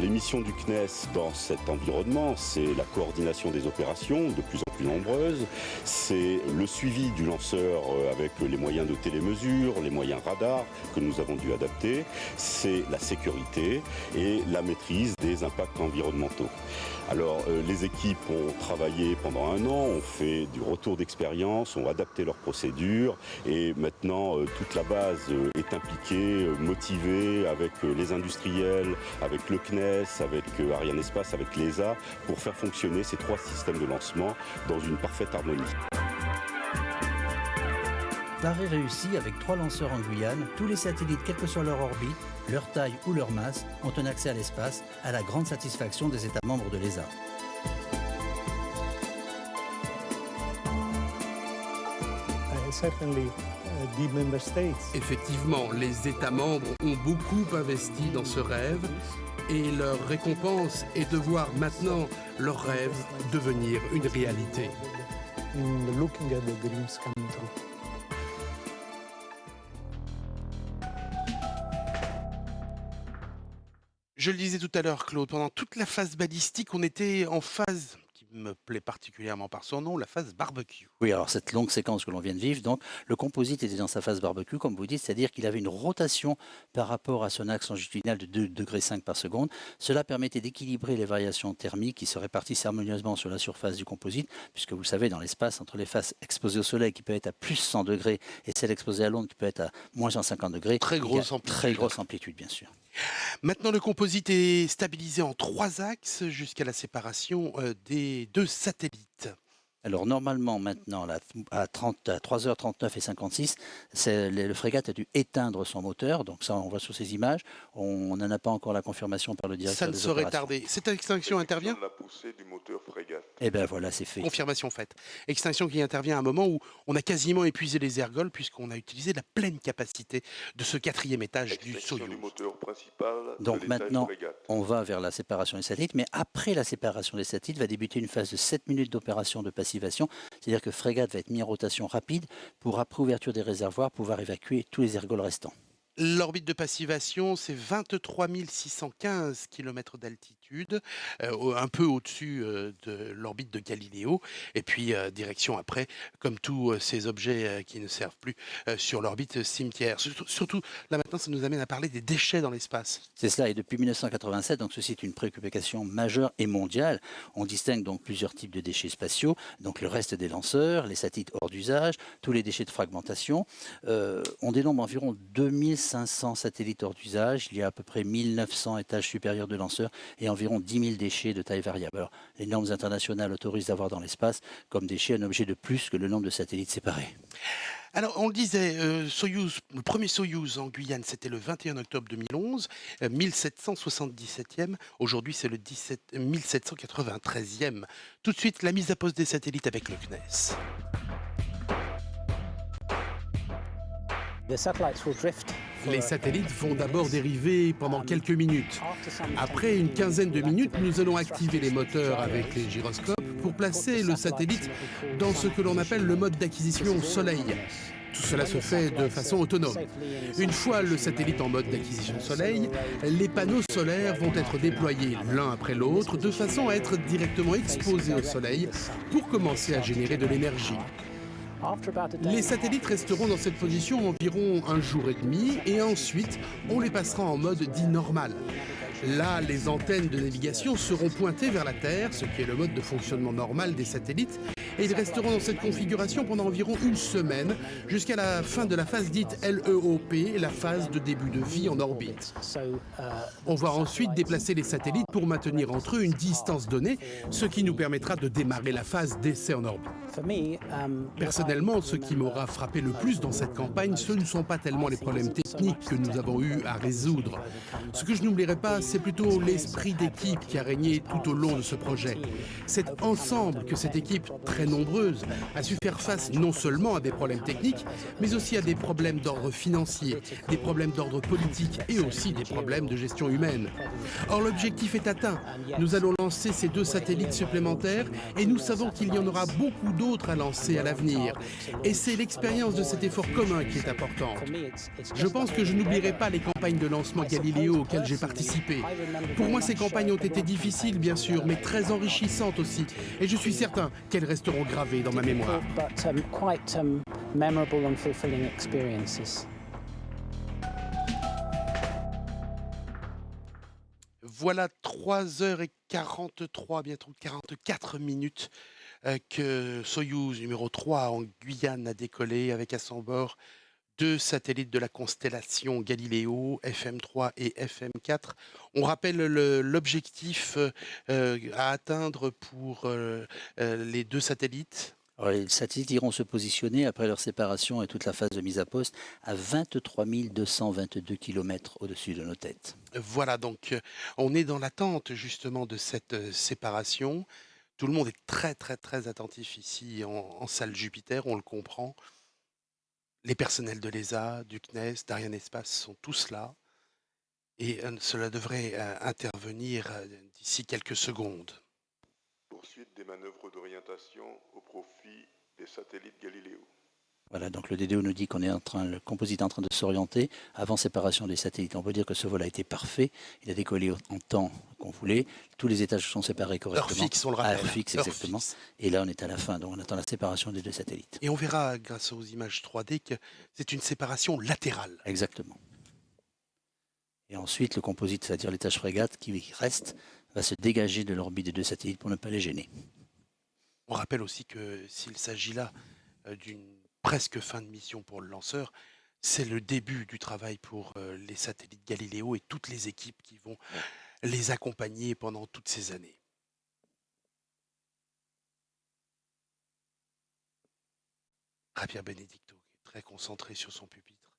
Les missions du CNES dans cet environnement, c'est la coordination des opérations, de plus en plus nombreuses, c'est le suivi du lanceur avec les moyens de télémesure, les moyens radars que nous avons dû adapter, c'est la sécurité et la maîtrise des impacts environnementaux. Alors, les équipes ont travaillé pendant un an, ont fait du retour d'expérience, ont adapté leurs procédures et maintenant toute la base est impliquée, motivée avec les industriels, avec le CNES, avec Arianespace, avec l'ESA pour faire fonctionner ces 3 systèmes de lancement dans une parfaite harmonie. L'arrêt réussi avec 3 lanceurs en Guyane, tous les satellites, quelle que soit leur orbite, leur taille ou leur masse, ont un accès à l'espace, à la grande satisfaction des États membres de l'ESA. Effectivement, les États membres ont beaucoup investi dans ce rêve et leur récompense est de voir maintenant leur rêve devenir une réalité. Je le disais tout à l'heure, Claude, pendant toute la phase balistique, on était en phase qui me plaît particulièrement par son nom, la phase barbecue. Oui, alors cette longue séquence que l'on vient de vivre, donc le composite était dans sa phase barbecue, comme vous dites, c'est-à-dire qu'il avait une rotation par rapport à son axe longitudinal de 2,5 degrés par seconde. Cela permettait d'équilibrer les variations thermiques qui se répartissent harmonieusement sur la surface du composite, puisque vous le savez, dans l'espace, entre les faces exposées au soleil qui peut être à plus 100 degrés et celles exposées à l'onde qui peut être à moins 150 degrés, très grosse amplitude, bien sûr. Maintenant, le composite est stabilisé en 3 axes jusqu'à la séparation des 2 satellites. Alors normalement maintenant à 3h39 et 56, le frégate a dû éteindre son moteur, donc ça on voit sur ces images, on n'en a pas encore la confirmation par le directeur des opérations. Ça ne saurait tarder. Cette extinction intervient ? La poussée du moteur frégate. Eh bien voilà, c'est fait. Confirmation faite. Extinction qui intervient à un moment où on a quasiment épuisé les ergols puisqu'on a utilisé la pleine capacité de ce 4e étage du Soyouz. Du moteur principal donc maintenant, on va vers la séparation des satellites, mais après la séparation des satellites va débuter une phase de 7 minutes d'opération de passivation. C'est-à-dire que frégate va être mis en rotation rapide pour, après ouverture des réservoirs, pouvoir évacuer tous les ergols restants. L'orbite de passivation, c'est 23 615 km d'altitude, un peu au-dessus de l'orbite de Galiléo. Et puis, direction après, comme tous ces objets qui ne servent plus sur l'orbite cimetière. Surtout, là maintenant, ça nous amène à parler des déchets dans l'espace. C'est cela, et depuis 1987, donc ceci est une préoccupation majeure et mondiale. On distingue donc plusieurs types de déchets spatiaux, donc le reste des lanceurs, les satellites hors d'usage, tous les déchets de fragmentation. On dénombre environ 2500 satellites hors d'usage, il y a à peu près 1900 étages supérieurs de lanceurs et environ 10 000 déchets de taille variable. Alors, les normes internationales autorisent d'avoir dans l'espace comme déchet un objet de plus que le nombre de satellites séparés. Alors, on le disait, Soyouz, le premier Soyouz en Guyane, c'était le 21 octobre 2011, 1777e. Aujourd'hui, c'est le 1793e. Tout de suite, la mise à poste des satellites avec le CNES. Les satellites vont d'abord dériver pendant quelques minutes. Après une quinzaine de minutes, nous allons activer les moteurs avec les gyroscopes pour placer le satellite dans ce que l'on appelle le mode d'acquisition Soleil. Tout cela se fait de façon autonome. Une fois le satellite en mode d'acquisition Soleil, les panneaux solaires vont être déployés l'un après l'autre de façon à être directement exposés au Soleil pour commencer à générer de l'énergie. Les satellites resteront dans cette position environ 1 jour et demi et ensuite on les passera en mode dit normal. Là, les antennes de navigation seront pointées vers la Terre, ce qui est le mode de fonctionnement normal des satellites, et ils resteront dans cette configuration pendant environ 1 semaine, jusqu'à la fin de la phase dite LEOP, la phase de début de vie en orbite. On va ensuite déplacer les satellites pour maintenir entre eux une distance donnée, ce qui nous permettra de démarrer la phase d'essai en orbite. Personnellement, ce qui m'aura frappé le plus dans cette campagne, ce ne sont pas tellement les problèmes techniques que nous avons eu à résoudre. Ce que je n'oublierai pas, c'est plutôt l'esprit d'équipe qui a régné tout au long de ce projet. C'est ensemble que cette équipe, très nombreuse, a su faire face non seulement à des problèmes techniques, mais aussi à des problèmes d'ordre financier, des problèmes d'ordre politique et aussi des problèmes de gestion humaine. Or, l'objectif est atteint. Nous allons lancer ces 2 satellites supplémentaires et nous savons qu'il y en aura beaucoup d'autres à lancer à l'avenir. Et c'est l'expérience de cet effort commun qui est importante. Je pense que je n'oublierai pas les campagnes de lancement Galileo auxquelles j'ai participé. Pour moi, ces campagnes ont été difficiles, bien sûr, mais très enrichissantes aussi. Et je suis certain qu'elles resteront gravées dans ma mémoire. Voilà 3h43, bientôt 44 minutes que Soyouz numéro 3 en Guyane a décollé avec à son bord 2 satellites de la constellation Galileo, FM3 et FM4. On rappelle l'objectif à atteindre pour les 2 satellites. Alors, les satellites iront se positionner après leur séparation et toute la phase de mise à poste à 23 222 km au-dessus de nos têtes. Voilà, donc on est dans l'attente justement de cette séparation. Tout le monde est très très très attentif ici en salle Jupiter, on le comprend. Les personnels de l'ESA, du CNES, d'Arianespace sont tous là. Et cela devrait intervenir d'ici quelques secondes. Poursuite des manœuvres d'orientation au profit des satellites Galileo. Voilà, donc le DDO nous dit le composite est en train de s'orienter avant séparation des satellites. On peut dire que ce vol a été parfait. Il a décollé en temps qu'on voulait. Tous les étages sont séparés correctement. Heure fixe, on le rappelle. Heure fixe, exactement. Et là, on est à la fin, donc on attend la séparation des 2 satellites. Et on verra, grâce aux images 3D, que c'est une séparation latérale. Exactement. Et ensuite, le composite, c'est-à-dire l'étage frégate qui reste, va se dégager de l'orbite des 2 satellites pour ne pas les gêner. On rappelle aussi que s'il s'agit là d'une presque fin de mission pour le lanceur, c'est le début du travail pour les satellites Galileo et toutes les équipes qui vont les accompagner pendant toutes ces années. Javier Benedicto, très concentré sur son pupitre.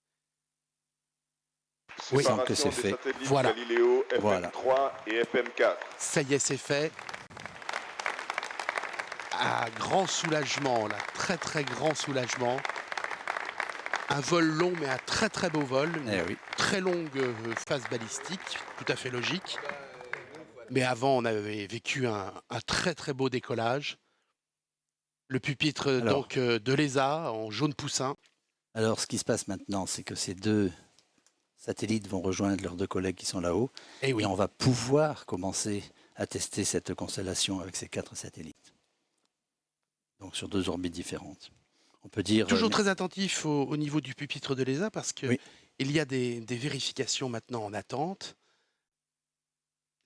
Oui, sans que c'est fait. Voilà. Galileo, FM3 Voilà. et FM4. Ça y est, c'est fait. Un grand soulagement, là, très très grand soulagement. Un vol long, mais un très très beau vol. Une très longue phase balistique, tout à fait logique. Mais avant, on avait vécu un très très beau décollage. Le pupitre donc de l'ESA en jaune poussin. Alors, ce qui se passe maintenant, c'est que ces 2 satellites vont rejoindre leurs 2 collègues qui sont là-haut. Et on va pouvoir commencer à tester cette constellation avec ces 4 satellites. Donc sur 2 orbites différentes. On peut dire toujours très attentif au niveau du pupitre de l'ESA parce que il y a des vérifications maintenant en attente.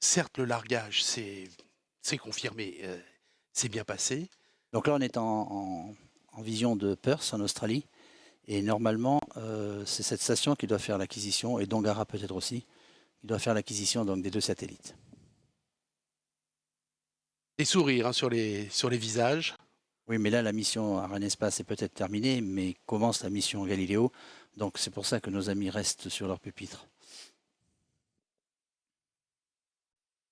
Certes, le largage c'est confirmé, c'est bien passé. Donc là, on est en vision de Perth en Australie. Et normalement, c'est cette station qui doit faire l'acquisition, et Dongara peut-être aussi, qui doit faire l'acquisition donc, des 2 satellites. Des sourires hein, sur les visages. Oui, mais là, la mission Arianespace est peut-être terminée, mais commence la mission Galileo. Donc c'est pour ça que nos amis restent sur leur pupitre.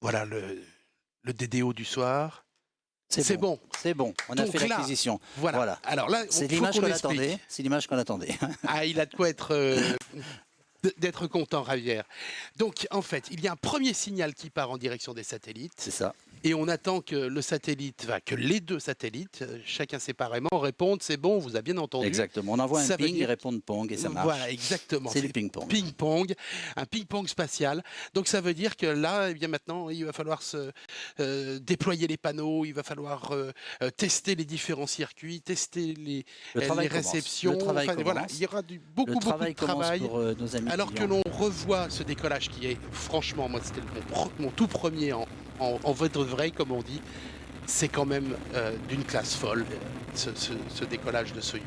Voilà le DDO du soir. C'est bon. C'est bon, on a fait l'acquisition. Voilà. Alors là, c'est l'image qu'on attendait. C'est l'image qu'on attendait. Ah, il a de quoi d'être content, Javier. Donc, en fait, il y a un premier signal qui part en direction des satellites. C'est ça. Et on attend que le satellite, que les 2 satellites, chacun séparément, répondent. C'est bon, on vous a bien entendu. Exactement. On envoie un ping, ils répondent pong et ça marche. Voilà, exactement. C'est le ping-pong. Ping-pong, un ping-pong spatial. Donc ça veut dire que là, eh bien maintenant, il va falloir déployer les panneaux, il va falloir tester les différents circuits, tester les réceptions. Le travail voilà, il y aura beaucoup de travail. Pour nos amis alors que l'on revoit ce décollage qui est, franchement, moi c'était mon tout premier en vrai, comme on dit, c'est quand même d'une classe folle, ce décollage de Soyouz.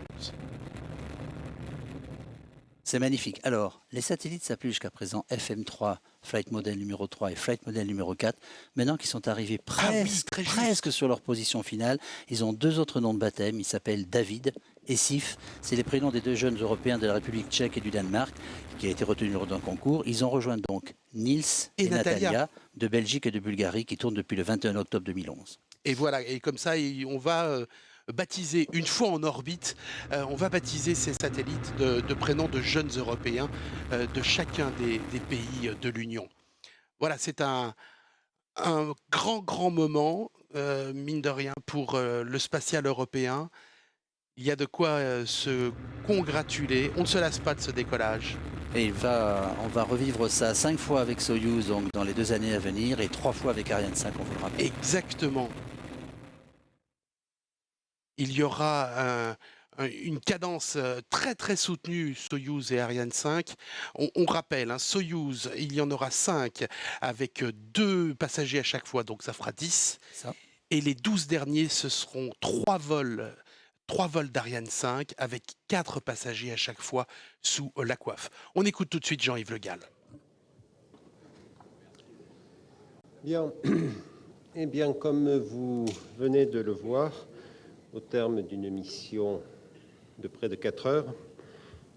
C'est magnifique. Alors, les satellites s'appellent jusqu'à présent FM3, Flight Model numéro 3 et Flight Model numéro 4. Maintenant qu'ils sont arrivés presque sur leur position finale, ils ont 2 autres noms de baptême. Ils s'appellent David et Sif. C'est les prénoms des 2 jeunes Européens de la République tchèque et du Danemark qui a été retenu lors d'un concours. Ils ont rejoint donc Niels et Natalia de Belgique et de Bulgarie qui tournent depuis le 21 octobre 2011. Et voilà, et comme ça, on va baptiser, une fois en orbite, on va baptiser ces satellites de prénoms de jeunes Européens de chacun des pays de l'Union. Voilà, c'est un grand moment, mine de rien, pour le spatial européen. Il y a de quoi se congratuler. On ne se lasse pas de ce décollage. Et on va revivre ça 5 fois avec Soyouz donc dans les 2 années à venir et 3 fois avec Ariane 5, on vous le rappelle. Exactement. Il y aura une cadence très très soutenue, Soyouz et Ariane 5. On rappelle, Soyouz, il y en aura 5 avec 2 passagers à chaque fois, donc ça fera 10. Ça. Et les 12 derniers, ce seront 3 vols d'Ariane 5 avec 4 passagers à chaque fois sous la coiffe. On écoute tout de suite Jean-Yves Le Gall. Bien. Eh bien, comme vous venez de le voir, au terme d'une mission de près de 4 heures,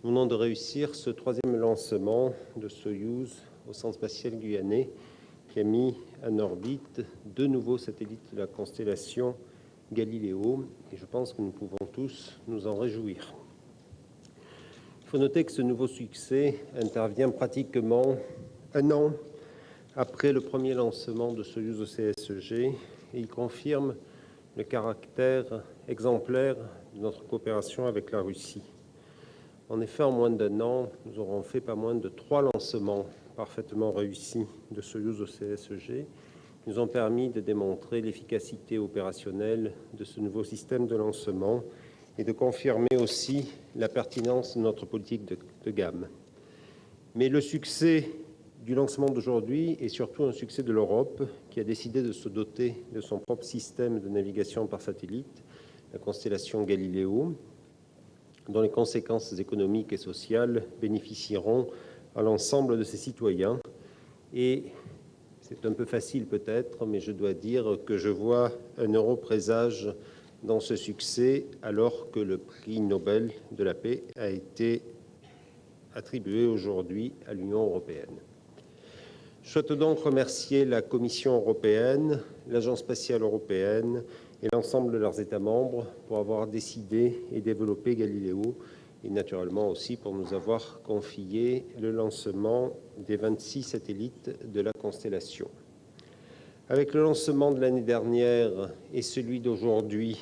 nous venons de réussir ce 3e lancement de Soyouz au centre spatial guyanais qui a mis en orbite 2 nouveaux satellites de la constellation Galileo, et je pense que nous pouvons tous nous en réjouir. Il faut noter que ce nouveau succès intervient pratiquement 1 an après le premier lancement de Soyouz au CSEG, et il confirme le caractère exemplaire de notre coopération avec la Russie. En effet, en moins d'1 an, nous aurons fait pas moins de 3 lancements parfaitement réussis de Soyouz au CSEG, qui nous ont permis de démontrer l'efficacité opérationnelle de ce nouveau système de lancement et de confirmer aussi la pertinence de notre politique de gamme. Mais le succès du lancement d'aujourd'hui est surtout un succès de l'Europe, qui a décidé de se doter de son propre système de navigation par satellite, la constellation Galileo, dont les conséquences économiques et sociales bénéficieront à l'ensemble de ses citoyens. Et c'est un peu facile peut-être, mais je dois dire que je vois un heureux présage dans ce succès, alors que le prix Nobel de la paix a été attribué aujourd'hui à l'Union européenne. Je souhaite donc remercier la Commission européenne, l'Agence spatiale européenne et l'ensemble de leurs États membres pour avoir décidé et développé Galileo, et naturellement aussi pour nous avoir confié le lancement des 26 satellites de la constellation. Avec le lancement de l'année dernière et celui d'aujourd'hui,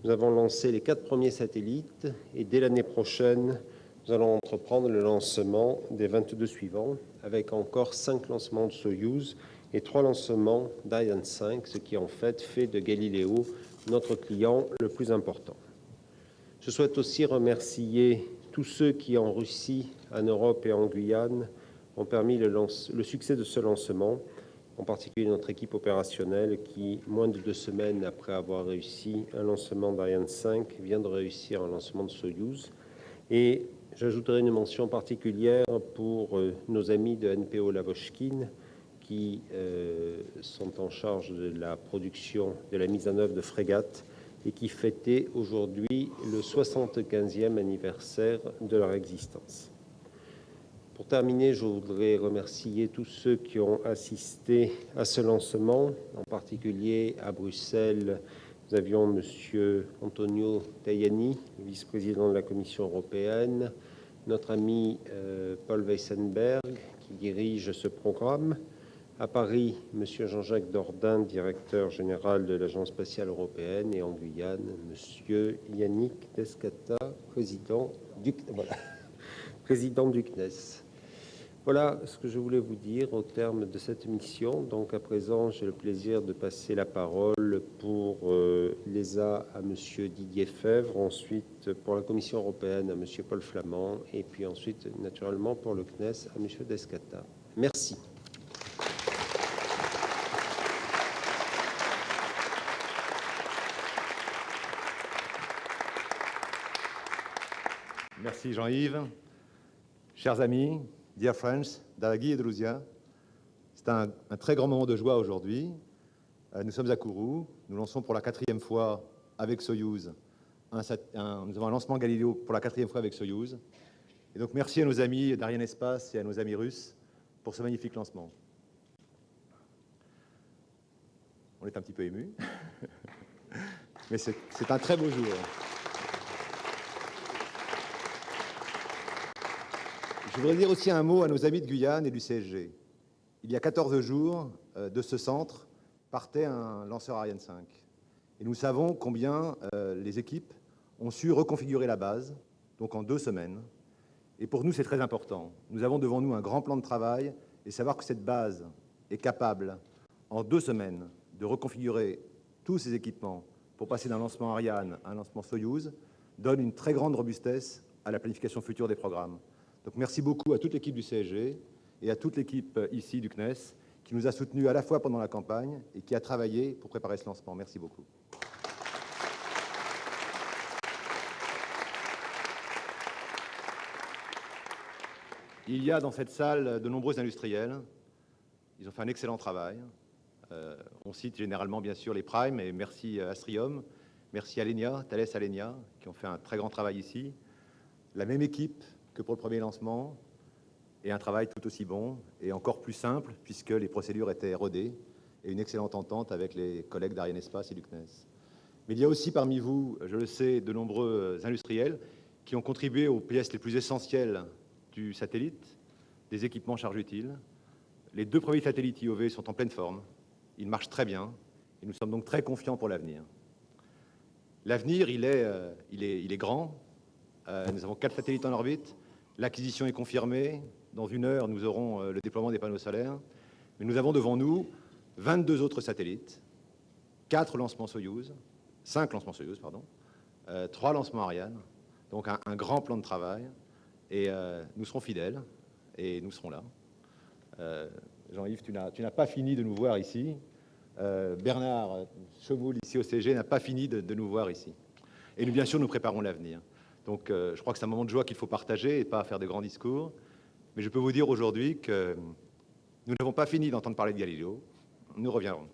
nous avons lancé les 4 premiers satellites, et dès l'année prochaine, nous allons entreprendre le lancement des 22 suivants, avec encore 5 lancements de Soyouz et 3 lancements d'Ariane 5, ce qui en fait de Galileo notre client le plus important. Je souhaite aussi remercier tous ceux qui, en Russie, en Europe et en Guyane, ont permis le succès de ce lancement, en particulier notre équipe opérationnelle qui, moins de 2 semaines après avoir réussi un lancement d'Ariane 5, vient de réussir un lancement de Soyouz. Et j'ajouterai une mention particulière pour nos amis de NPO Lavochkine qui sont en charge de la production, de la mise en œuvre de frégates et qui fêtaient aujourd'hui le 75e anniversaire de leur existence. Pour terminer, je voudrais remercier tous ceux qui ont assisté à ce lancement, en particulier à Bruxelles. Nous avions M. Antonio Tajani, vice-président de la Commission européenne, notre ami Paul Weissenberg, qui dirige ce programme. À Paris, M. Jean-Jacques Dordain, directeur général de l'Agence spatiale européenne, et en Guyane, M. Yannick Descata, président du CNES. Voilà ce que je voulais vous dire au terme de cette mission. Donc à présent, j'ai le plaisir de passer la parole pour l'ESA à M. Didier Fèvre, ensuite pour la Commission européenne à M. Paul Flamand, et puis ensuite, naturellement, pour le CNES à M. Descata. Merci. Merci Jean-Yves. Chers amis, dear friends, Daragi et Druzia, c'est un très grand moment de joie aujourd'hui. Nous sommes à Kourou, nous lançons pour la 4e fois avec Soyouz, nous avons un lancement Galileo pour la 4e fois avec Soyouz. Et donc merci à nos amis d'Ariane Espace et à nos amis russes pour ce magnifique lancement. On est un petit peu ému, mais c'est un très beau jour. Je voudrais dire aussi un mot à nos amis de Guyane et du CSG. Il y a 14 jours, de ce centre partait un lanceur Ariane 5. Et nous savons combien les équipes ont su reconfigurer la base, donc en 2 semaines. Et pour nous, c'est très important. Nous avons devant nous un grand plan de travail, et savoir que cette base est capable, en 2 semaines, de reconfigurer tous ces équipements pour passer d'un lancement Ariane à un lancement Soyouz, donne une très grande robustesse à la planification future des programmes. Donc merci beaucoup à toute l'équipe du CSG et à toute l'équipe ici du CNES qui nous a soutenus à la fois pendant la campagne et qui a travaillé pour préparer ce lancement. Merci beaucoup. Il y a dans cette salle de nombreux industriels. Ils ont fait un excellent travail. On cite généralement, bien sûr, les Primes, et merci à Astrium, merci à Alenia, Thales Alenia, qui ont fait un très grand travail ici. La même équipe que pour le premier lancement, et un travail tout aussi bon, et encore plus simple, puisque les procédures étaient rodées, et une excellente entente avec les collègues d'Arianespace et du CNES. Mais il y a aussi parmi vous, je le sais, de nombreux industriels qui ont contribué aux pièces les plus essentielles du satellite, des équipements charge utile. Les 2 premiers satellites IOV sont en pleine forme, ils marchent très bien, et nous sommes donc très confiants pour l'avenir. L'avenir, il est grand. Nous avons 4 satellites en orbite, l'acquisition est confirmée, dans 1 heure, nous aurons le déploiement des panneaux solaires, mais nous avons devant nous 22 autres satellites, 4 lancements Soyouz, 5 lancements Soyouz, pardon, 3 lancements Ariane, donc un grand plan de travail, et nous serons fidèles, et nous serons là. Jean-Yves, tu n'as pas fini de nous voir ici. Bernard Chemoul, ici au CG, n'a pas fini de nous voir ici. Et nous, bien sûr, nous préparons l'avenir. Donc, je crois que c'est un moment de joie qu'il faut partager et pas faire de grands discours. Mais je peux vous dire aujourd'hui que nous n'avons pas fini d'entendre parler de Galileo. Nous reviendrons.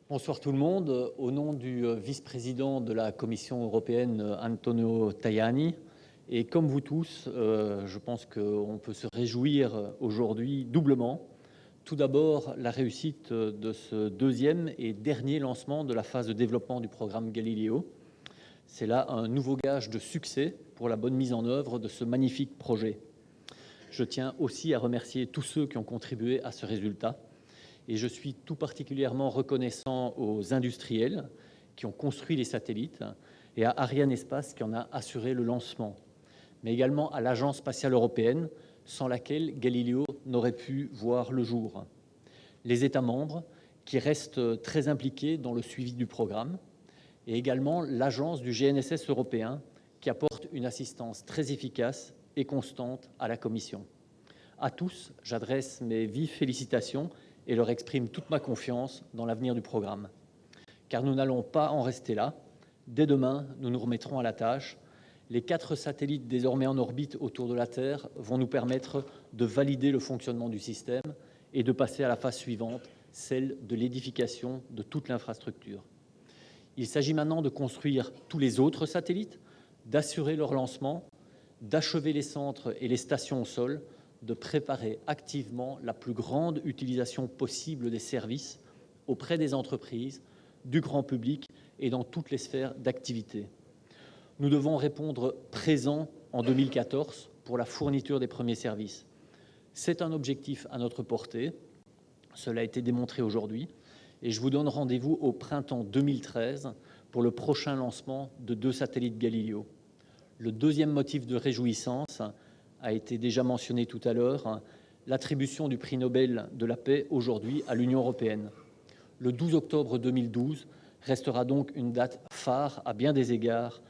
Bonsoir tout le monde. Au nom du vice-président de la Commission européenne, Antonio Tajani, et comme vous tous, je pense qu'on peut se réjouir aujourd'hui doublement. Tout d'abord, la réussite de ce 2e et dernier lancement de la phase de développement du programme Galileo. C'est là un nouveau gage de succès pour la bonne mise en œuvre de ce magnifique projet. Je tiens aussi à remercier tous ceux qui ont contribué à ce résultat. Et je suis tout particulièrement reconnaissant aux industriels qui ont construit les satellites et à Arianespace qui en a assuré le lancement, mais également à l'Agence spatiale européenne, sans laquelle Galileo n'aurait pu voir le jour. Les États membres qui restent très impliqués dans le suivi du programme, et également l'Agence du GNSS européen qui apporte une assistance très efficace et constante à la Commission. À tous, j'adresse mes vives félicitations et leur exprime toute ma confiance dans l'avenir du programme. Car nous n'allons pas en rester là. Dès demain, nous nous remettrons à la tâche. Les 4 satellites désormais en orbite autour de la Terre vont nous permettre de valider le fonctionnement du système et de passer à la phase suivante, celle de l'édification de toute l'infrastructure. Il s'agit maintenant de construire tous les autres satellites, d'assurer leur lancement, d'achever les centres et les stations au sol, de préparer activement la plus grande utilisation possible des services auprès des entreprises, du grand public et dans toutes les sphères d'activité. Nous devons répondre présent en 2014 pour la fourniture des premiers services. C'est un objectif à notre portée, cela a été démontré aujourd'hui, et je vous donne rendez-vous au printemps 2013 pour le prochain lancement de 2 satellites Galileo. Le 2e motif de réjouissance a été déjà mentionné tout à l'heure, l'attribution du prix Nobel de la paix aujourd'hui à l'Union européenne. Le 12 octobre 2012 restera donc une date phare à bien des égards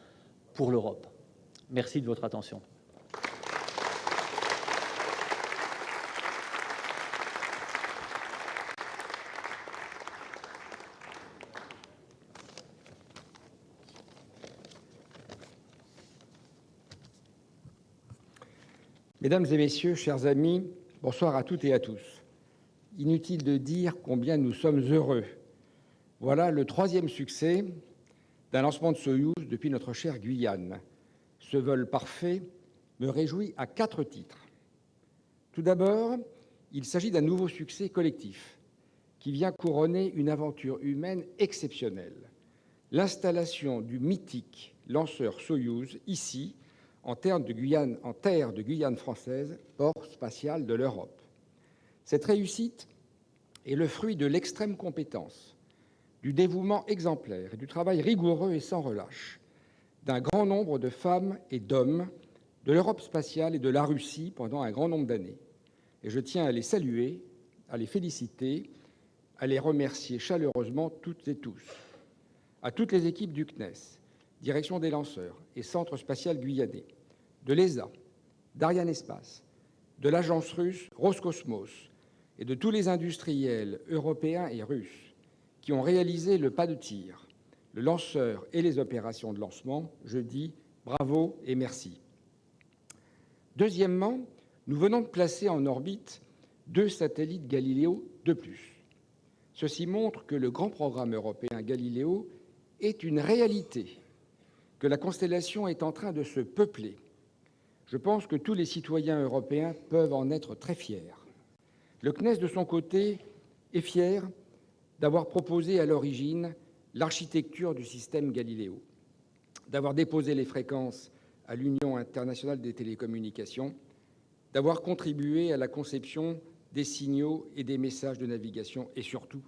pour l'Europe. Merci de votre attention. Mesdames et messieurs, chers amis, bonsoir à toutes et à tous. Inutile de dire combien nous sommes heureux. Voilà le 3e succès d'un lancement de Soyouz depuis notre chère Guyane. Ce vol parfait me réjouit à 4 titres. Tout d'abord, il s'agit d'un nouveau succès collectif qui vient couronner une aventure humaine exceptionnelle. L'installation du mythique lanceur Soyouz ici, en terre de Guyane française, port spatial de l'Europe. Cette réussite est le fruit de l'extrême compétence, du dévouement exemplaire et du travail rigoureux et sans relâche d'un grand nombre de femmes et d'hommes de l'Europe spatiale et de la Russie pendant un grand nombre d'années. Et je tiens à les saluer, à les féliciter, à les remercier chaleureusement toutes et tous. À toutes les équipes du CNES, Direction des lanceurs et Centre spatial guyanais, de l'ESA, d'Ariane Espace, de l'agence russe Roscosmos et de tous les industriels européens et russes qui ont réalisé le pas de tir, le lanceur et les opérations de lancement, je dis bravo et merci. Deuxièmement, nous venons de placer en orbite 2 satellites Galileo de plus. Ceci montre que le grand programme européen Galileo est une réalité, que la constellation est en train de se peupler. Je pense que tous les citoyens européens peuvent en être très fiers. Le CNES, de son côté, est fier d'avoir proposé à l'origine l'architecture du système Galileo, d'avoir déposé les fréquences à l'Union internationale des télécommunications, d'avoir contribué à la conception des signaux et des messages de navigation et surtout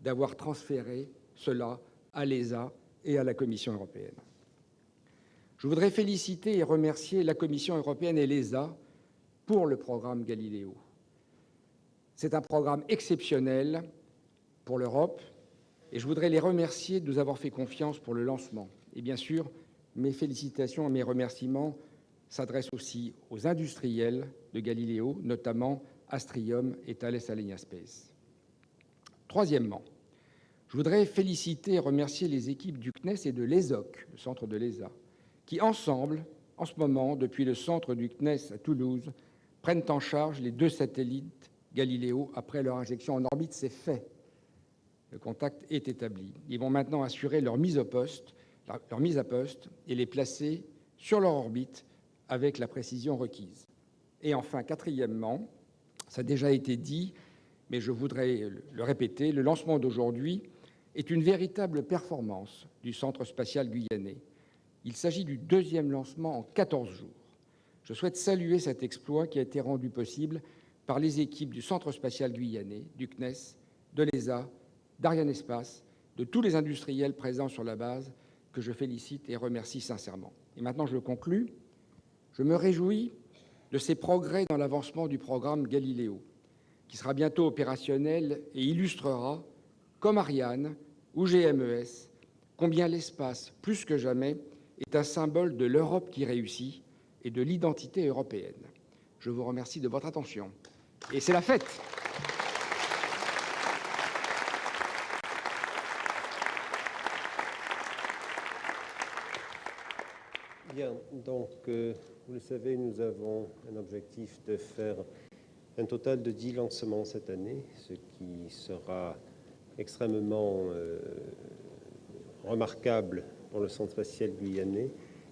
d'avoir transféré cela à l'ESA et à la Commission européenne. Je voudrais féliciter et remercier la Commission européenne et l'ESA pour le programme Galileo. C'est un programme exceptionnel pour l'Europe et je voudrais les remercier de nous avoir fait confiance pour le lancement. Et bien sûr, mes félicitations et mes remerciements s'adressent aussi aux industriels de Galileo, notamment Astrium et Thales Alenia Space. Troisièmement, je voudrais féliciter et remercier les équipes du CNES et de l'ESOC, le centre de l'ESA, qui ensemble, en ce moment, depuis le centre du CNES à Toulouse, prennent en charge les 2 satellites Galileo après leur injection en orbite. C'est fait. Le contact est établi. Ils vont maintenant assurer leur mise à poste et les placer sur leur orbite avec la précision requise. Et enfin, quatrièmement, ça a déjà été dit, mais je voudrais le répéter, le lancement d'aujourd'hui est une véritable performance du Centre spatial guyanais. Il s'agit du 2e lancement en 14 jours. Je souhaite saluer cet exploit qui a été rendu possible par les équipes du Centre spatial guyanais, du CNES, de l'ESA, d'Ariane Espace, de tous les industriels présents sur la base, que je félicite et remercie sincèrement. Et maintenant, je conclus. Je me réjouis de ces progrès dans l'avancement du programme Galileo, qui sera bientôt opérationnel et illustrera, comme Ariane ou GMES, combien l'espace, plus que jamais, est un symbole de l'Europe qui réussit et de l'identité européenne. Je vous remercie de votre attention. Et c'est la fête. Bien, donc, vous le savez, nous avons un objectif de faire un total de 10 lancements cette année, ce qui sera extrêmement remarquable pour le Centre spatial guyanais.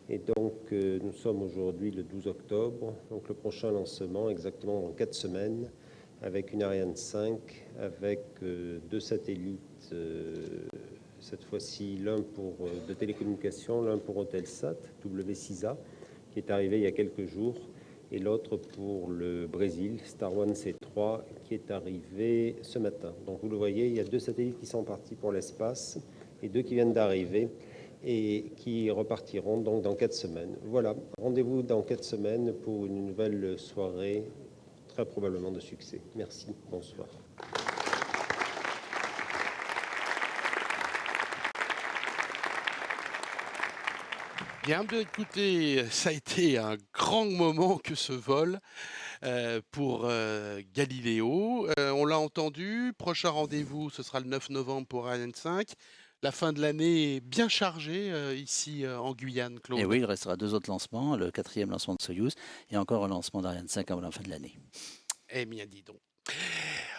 Et donc, nous sommes aujourd'hui le 12 octobre, donc le prochain lancement exactement dans 4 semaines, avec une Ariane 5, avec 2 satellites, cette fois-ci l'un pour de télécommunications, l'un pour Eutelsat, W6A, qui est arrivé il y a quelques jours, et l'autre pour le Brésil, Star One C3, qui est arrivé ce matin. Donc vous le voyez, il y a 2 satellites qui sont partis pour l'espace et 2 qui viennent d'arriver et qui repartiront donc dans 4 semaines. Voilà, rendez-vous dans 4 semaines pour une nouvelle soirée, très probablement de succès. Merci, bonsoir. Bien, écoutez, ça a été un grand moment que ce vol pour Galileo. On l'a entendu, prochain rendez-vous, ce sera le 9 novembre pour Ariane 5. La fin de l'année est bien chargée ici en Guyane, Claude. Et oui, il restera 2 autres lancements, le 4e lancement de Soyouz et encore un lancement d'Ariane 5 avant la fin de l'année. Eh bien, dis donc.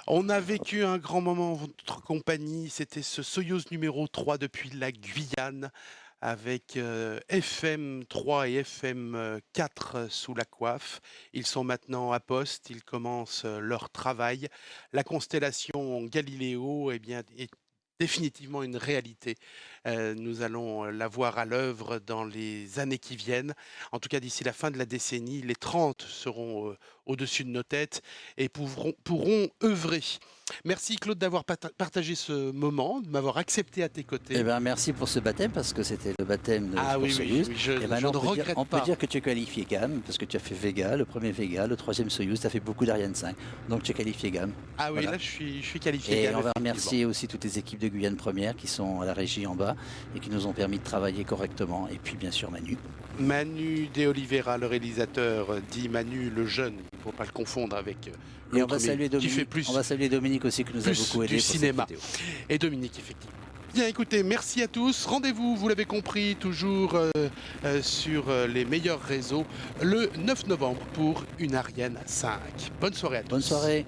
On a vécu un grand moment en votre compagnie, c'était ce Soyouz numéro 3 depuis la Guyane, avec FM3 et FM4 sous la coiffe. Ils sont maintenant à poste, ils commencent leur travail. La constellation Galileo eh bien, est définitivement une réalité Nous allons la voir à l'œuvre dans les années qui viennent. En tout cas, d'ici la fin de la décennie, les 30 seront au-dessus de nos têtes et pourront œuvrer. Merci Claude d'avoir partagé ce moment, de m'avoir accepté à tes côtés. Eh ben, merci pour ce baptême, parce que c'était le baptême de Soyuz. Et maintenant, on peut dire que tu es qualifié GAM, parce que tu as fait Vega, le premier Vega, le troisième Soyuz, tu as fait beaucoup d'Ariane 5, donc tu es qualifié GAM. Ah oui, voilà. Là je suis qualifié et GAM. On va remercier aussi toutes les équipes de Guyane Première qui sont à la régie en bas et qui nous ont permis de travailler correctement. Et puis bien sûr Manu. Manu De Oliveira, le réalisateur, dit Manu le jeune, il ne faut pas le confondre avec et on va saluer qui fait plus. On va saluer Dominique aussi qui nous a beaucoup aidé du cinéma. Et Dominique, effectivement. Bien, écoutez, merci à tous. Rendez-vous, vous l'avez compris, toujours sur les meilleurs réseaux le 9 novembre pour une Ariane 5. Bonne soirée à tous. Bonne soirée.